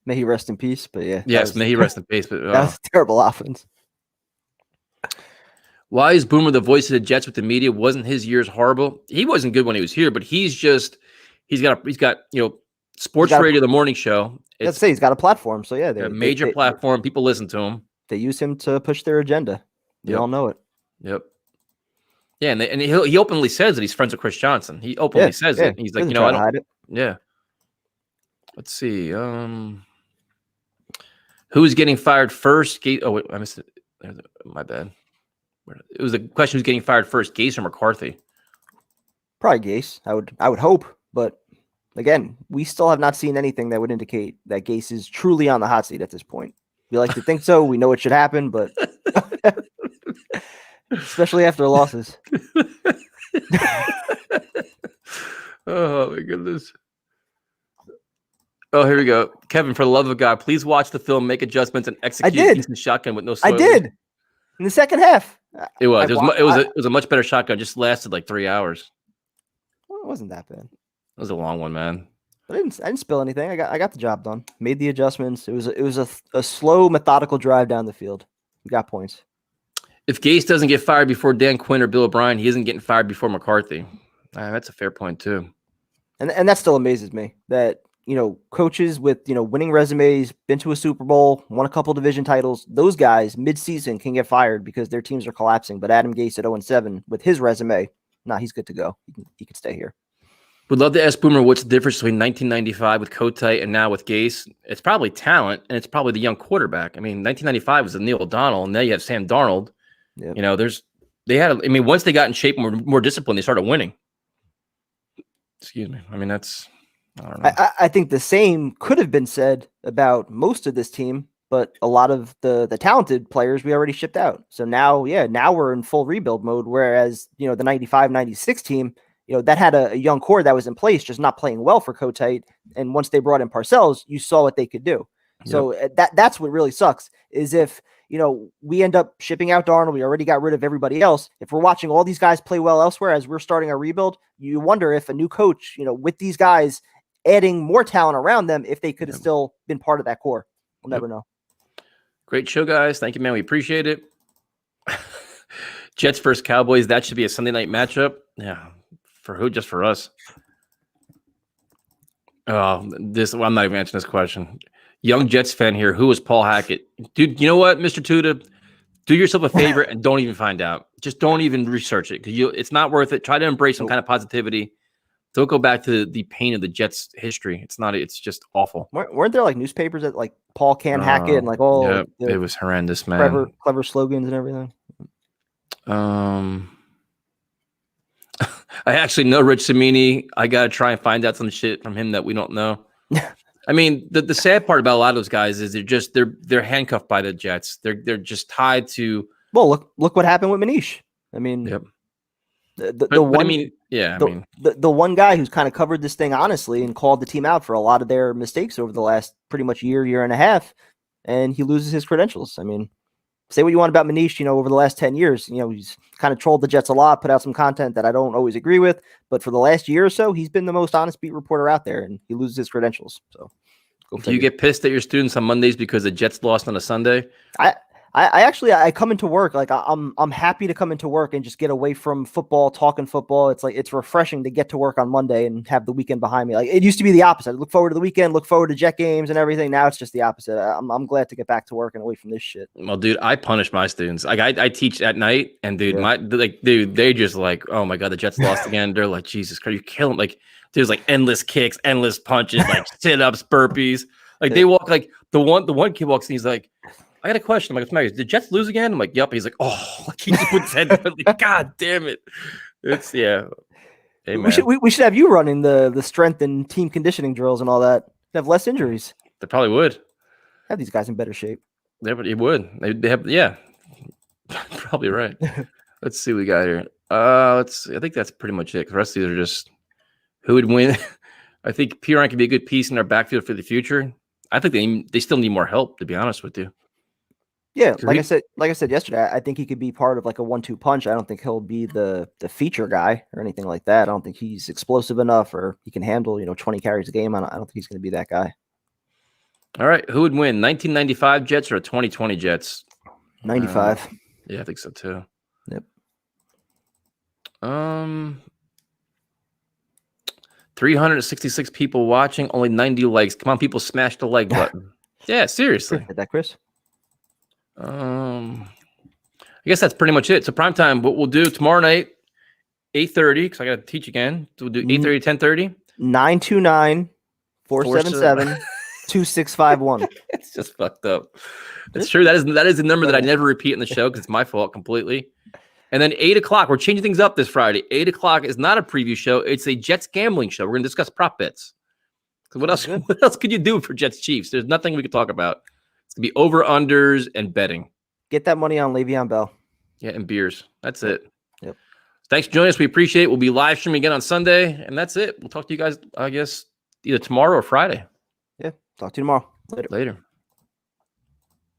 May he rest in peace, but yeah. Yes, may he rest in peace. But that was a terrible offense. Why is Boomer the voice of the Jets with the media? Wasn't his years horrible? He wasn't good when he was here, but he's got sports radio, the morning show. Let's say he's got a platform. So yeah, a major platform. People listen to him. They use him to push their agenda. We all know it. Yep. Yeah, and he openly says that he's friends with Chris Johnson. He openly says it. He's like, I don't hide it. Yeah. Let's see. Who's getting fired first? Oh, wait, I missed it. My bad. It was the question: who's getting fired first, Gase or McCarthy? Probably Gase. I would hope, but again, we still have not seen anything that would indicate that Gase is truly on the hot seat at this point. We like to think so. We know it should happen, but especially after losses. Oh my goodness. Oh, here we go. Kevin, for the love of God, please watch the film, make adjustments, and execute a decent shotgun with no spoilers. I did. In the second half. It was a much better shotgun. It just lasted like 3 hours. Well, it wasn't that bad. It was a long one, man. I didn't spill anything. I got the job done. Made the adjustments. It was a slow, methodical drive down the field. We got points. If Gase doesn't get fired before Dan Quinn or Bill O'Brien, he isn't getting fired before McCarthy. That's a fair point too. And that still amazes me that, coaches with, winning resumes, been to a Super Bowl, won a couple division titles, those guys mid-season can get fired because their teams are collapsing. But Adam Gase at 0-7 with his resume, he's good to go. He can stay here. Would love to ask Boomer what's the difference between 1995 with Kotite and now with Gase. It's probably talent, and it's probably the young quarterback. I mean, 1995 was Neil O'Donnell, and now you have Sam Darnold. Yep. Once they got in shape and were more disciplined, they started winning. Excuse me. I mean, I don't know. I think the same could have been said about most of this team, but a lot of the talented players we already shipped out. So now we're in full rebuild mode. Whereas, the 95-96 team, that had a young core that was in place, just not playing well for Kotite. And once they brought in Parcells, you saw what they could do. Yep. So that's what really sucks is if, we end up shipping out Darnold, we already got rid of everybody else. If we're watching all these guys play well elsewhere as we're starting our rebuild, you wonder if a new coach, with these guys adding more talent around them, if they could have still been part of that core. We'll never know. Great show, guys. Thank you, man. We appreciate it. Jets versus Cowboys. That should be a Sunday night matchup. Yeah. For who? Just for us. I'm not even answering this question. Young Jets fan here. Who is Paul Hackett? Dude, you know what, Mr. Tuda? Do yourself a favor and don't even find out. Just don't even research it because it's not worth it. Try to embrace some kind of positivity. Don't go back to the pain of the Jets' history. It's just awful. Weren't there like newspapers that like Paul can Hackett and like all? Yeah, it was horrendous, man. Clever slogans and everything. I actually know Rich Cimini. I got to try and find out some shit from him that we don't know. I mean, the sad part about a lot of those guys is they're handcuffed by the Jets. They're just tied to. Well, look what happened with Manish. I mean, yep. The one guy who's kind of covered this thing honestly and called the team out for a lot of their mistakes over the last pretty much year and a half, and he loses his credentials. I mean, say what you want about Manish, over the last 10 years, he's kind of trolled the Jets a lot, put out some content that I don't always agree with, but for the last year or so, he's been the most honest beat reporter out there, and he loses his credentials. So, do you get pissed at your students on Mondays because the Jets lost on a Sunday? I come into work like I'm happy to come into work and just get away from football, talking football. It's like it's refreshing to get to work on Monday and have the weekend behind me. Like it used to be the opposite. I look forward to the weekend, look forward to Jet games and everything. Now it's just the opposite. I'm glad to get back to work and away from this shit. Well, dude, I punish my students. Like I teach at night, and they just like, oh my god, the Jets lost again. They're like, Jesus Christ, you kill them. Like there's like endless kicks, endless punches, like sit ups, burpees. Like they walk like the one kid walks in, he's like, I got a question. I'm like, did the Jets lose again? I'm like, yep. He's like, oh, like he just puts his head down. Like, God damn it. It's Hey, we should have you running the strength and team conditioning drills and all that. Have less injuries. They probably would. Have these guys in better shape. It would. They have, yeah. Probably right. Let's see what we got here. Let's see. I think that's pretty much it. The rest of these are just who would win. I think Piran could be a good piece in our backfield for the future. I think they still need more help, to be honest with you. Yeah, like I said yesterday, I think he could be part of like a 1-2 punch. I don't think he'll be the feature guy or anything like that. I don't think he's explosive enough or he can handle 20 carries a game. I don't think he's going to be that guy. All right, who would win, 1995 Jets or 2020 Jets? 95. Yeah, I think so too. Yep. 366 people watching, only 90 likes. Come on, people, smash the like button. Yeah, seriously. Hit that, Chris. I guess that's pretty much it. So prime time, what we'll do tomorrow night, 8:30, because I got to teach again. So we'll do 8:30 to 10:30. 929-477-2651. It's just fucked up. That's true. That is the number that I never repeat in the show because it's my fault completely. And then 8 o'clock, we're changing things up this Friday. 8 o'clock is not a preview show. It's a Jets gambling show. We're going to discuss prop bets. What else could you do for Jets Chiefs? There's nothing we could talk about. It's going to be over-unders and betting. Get that money on Le'Veon Bell. Yeah, and beers. That's it. Yep. Thanks for joining us. We appreciate it. We'll be live streaming again on Sunday. And that's it. We'll talk to you guys, I guess, either tomorrow or Friday. Yeah. Talk to you tomorrow. Later.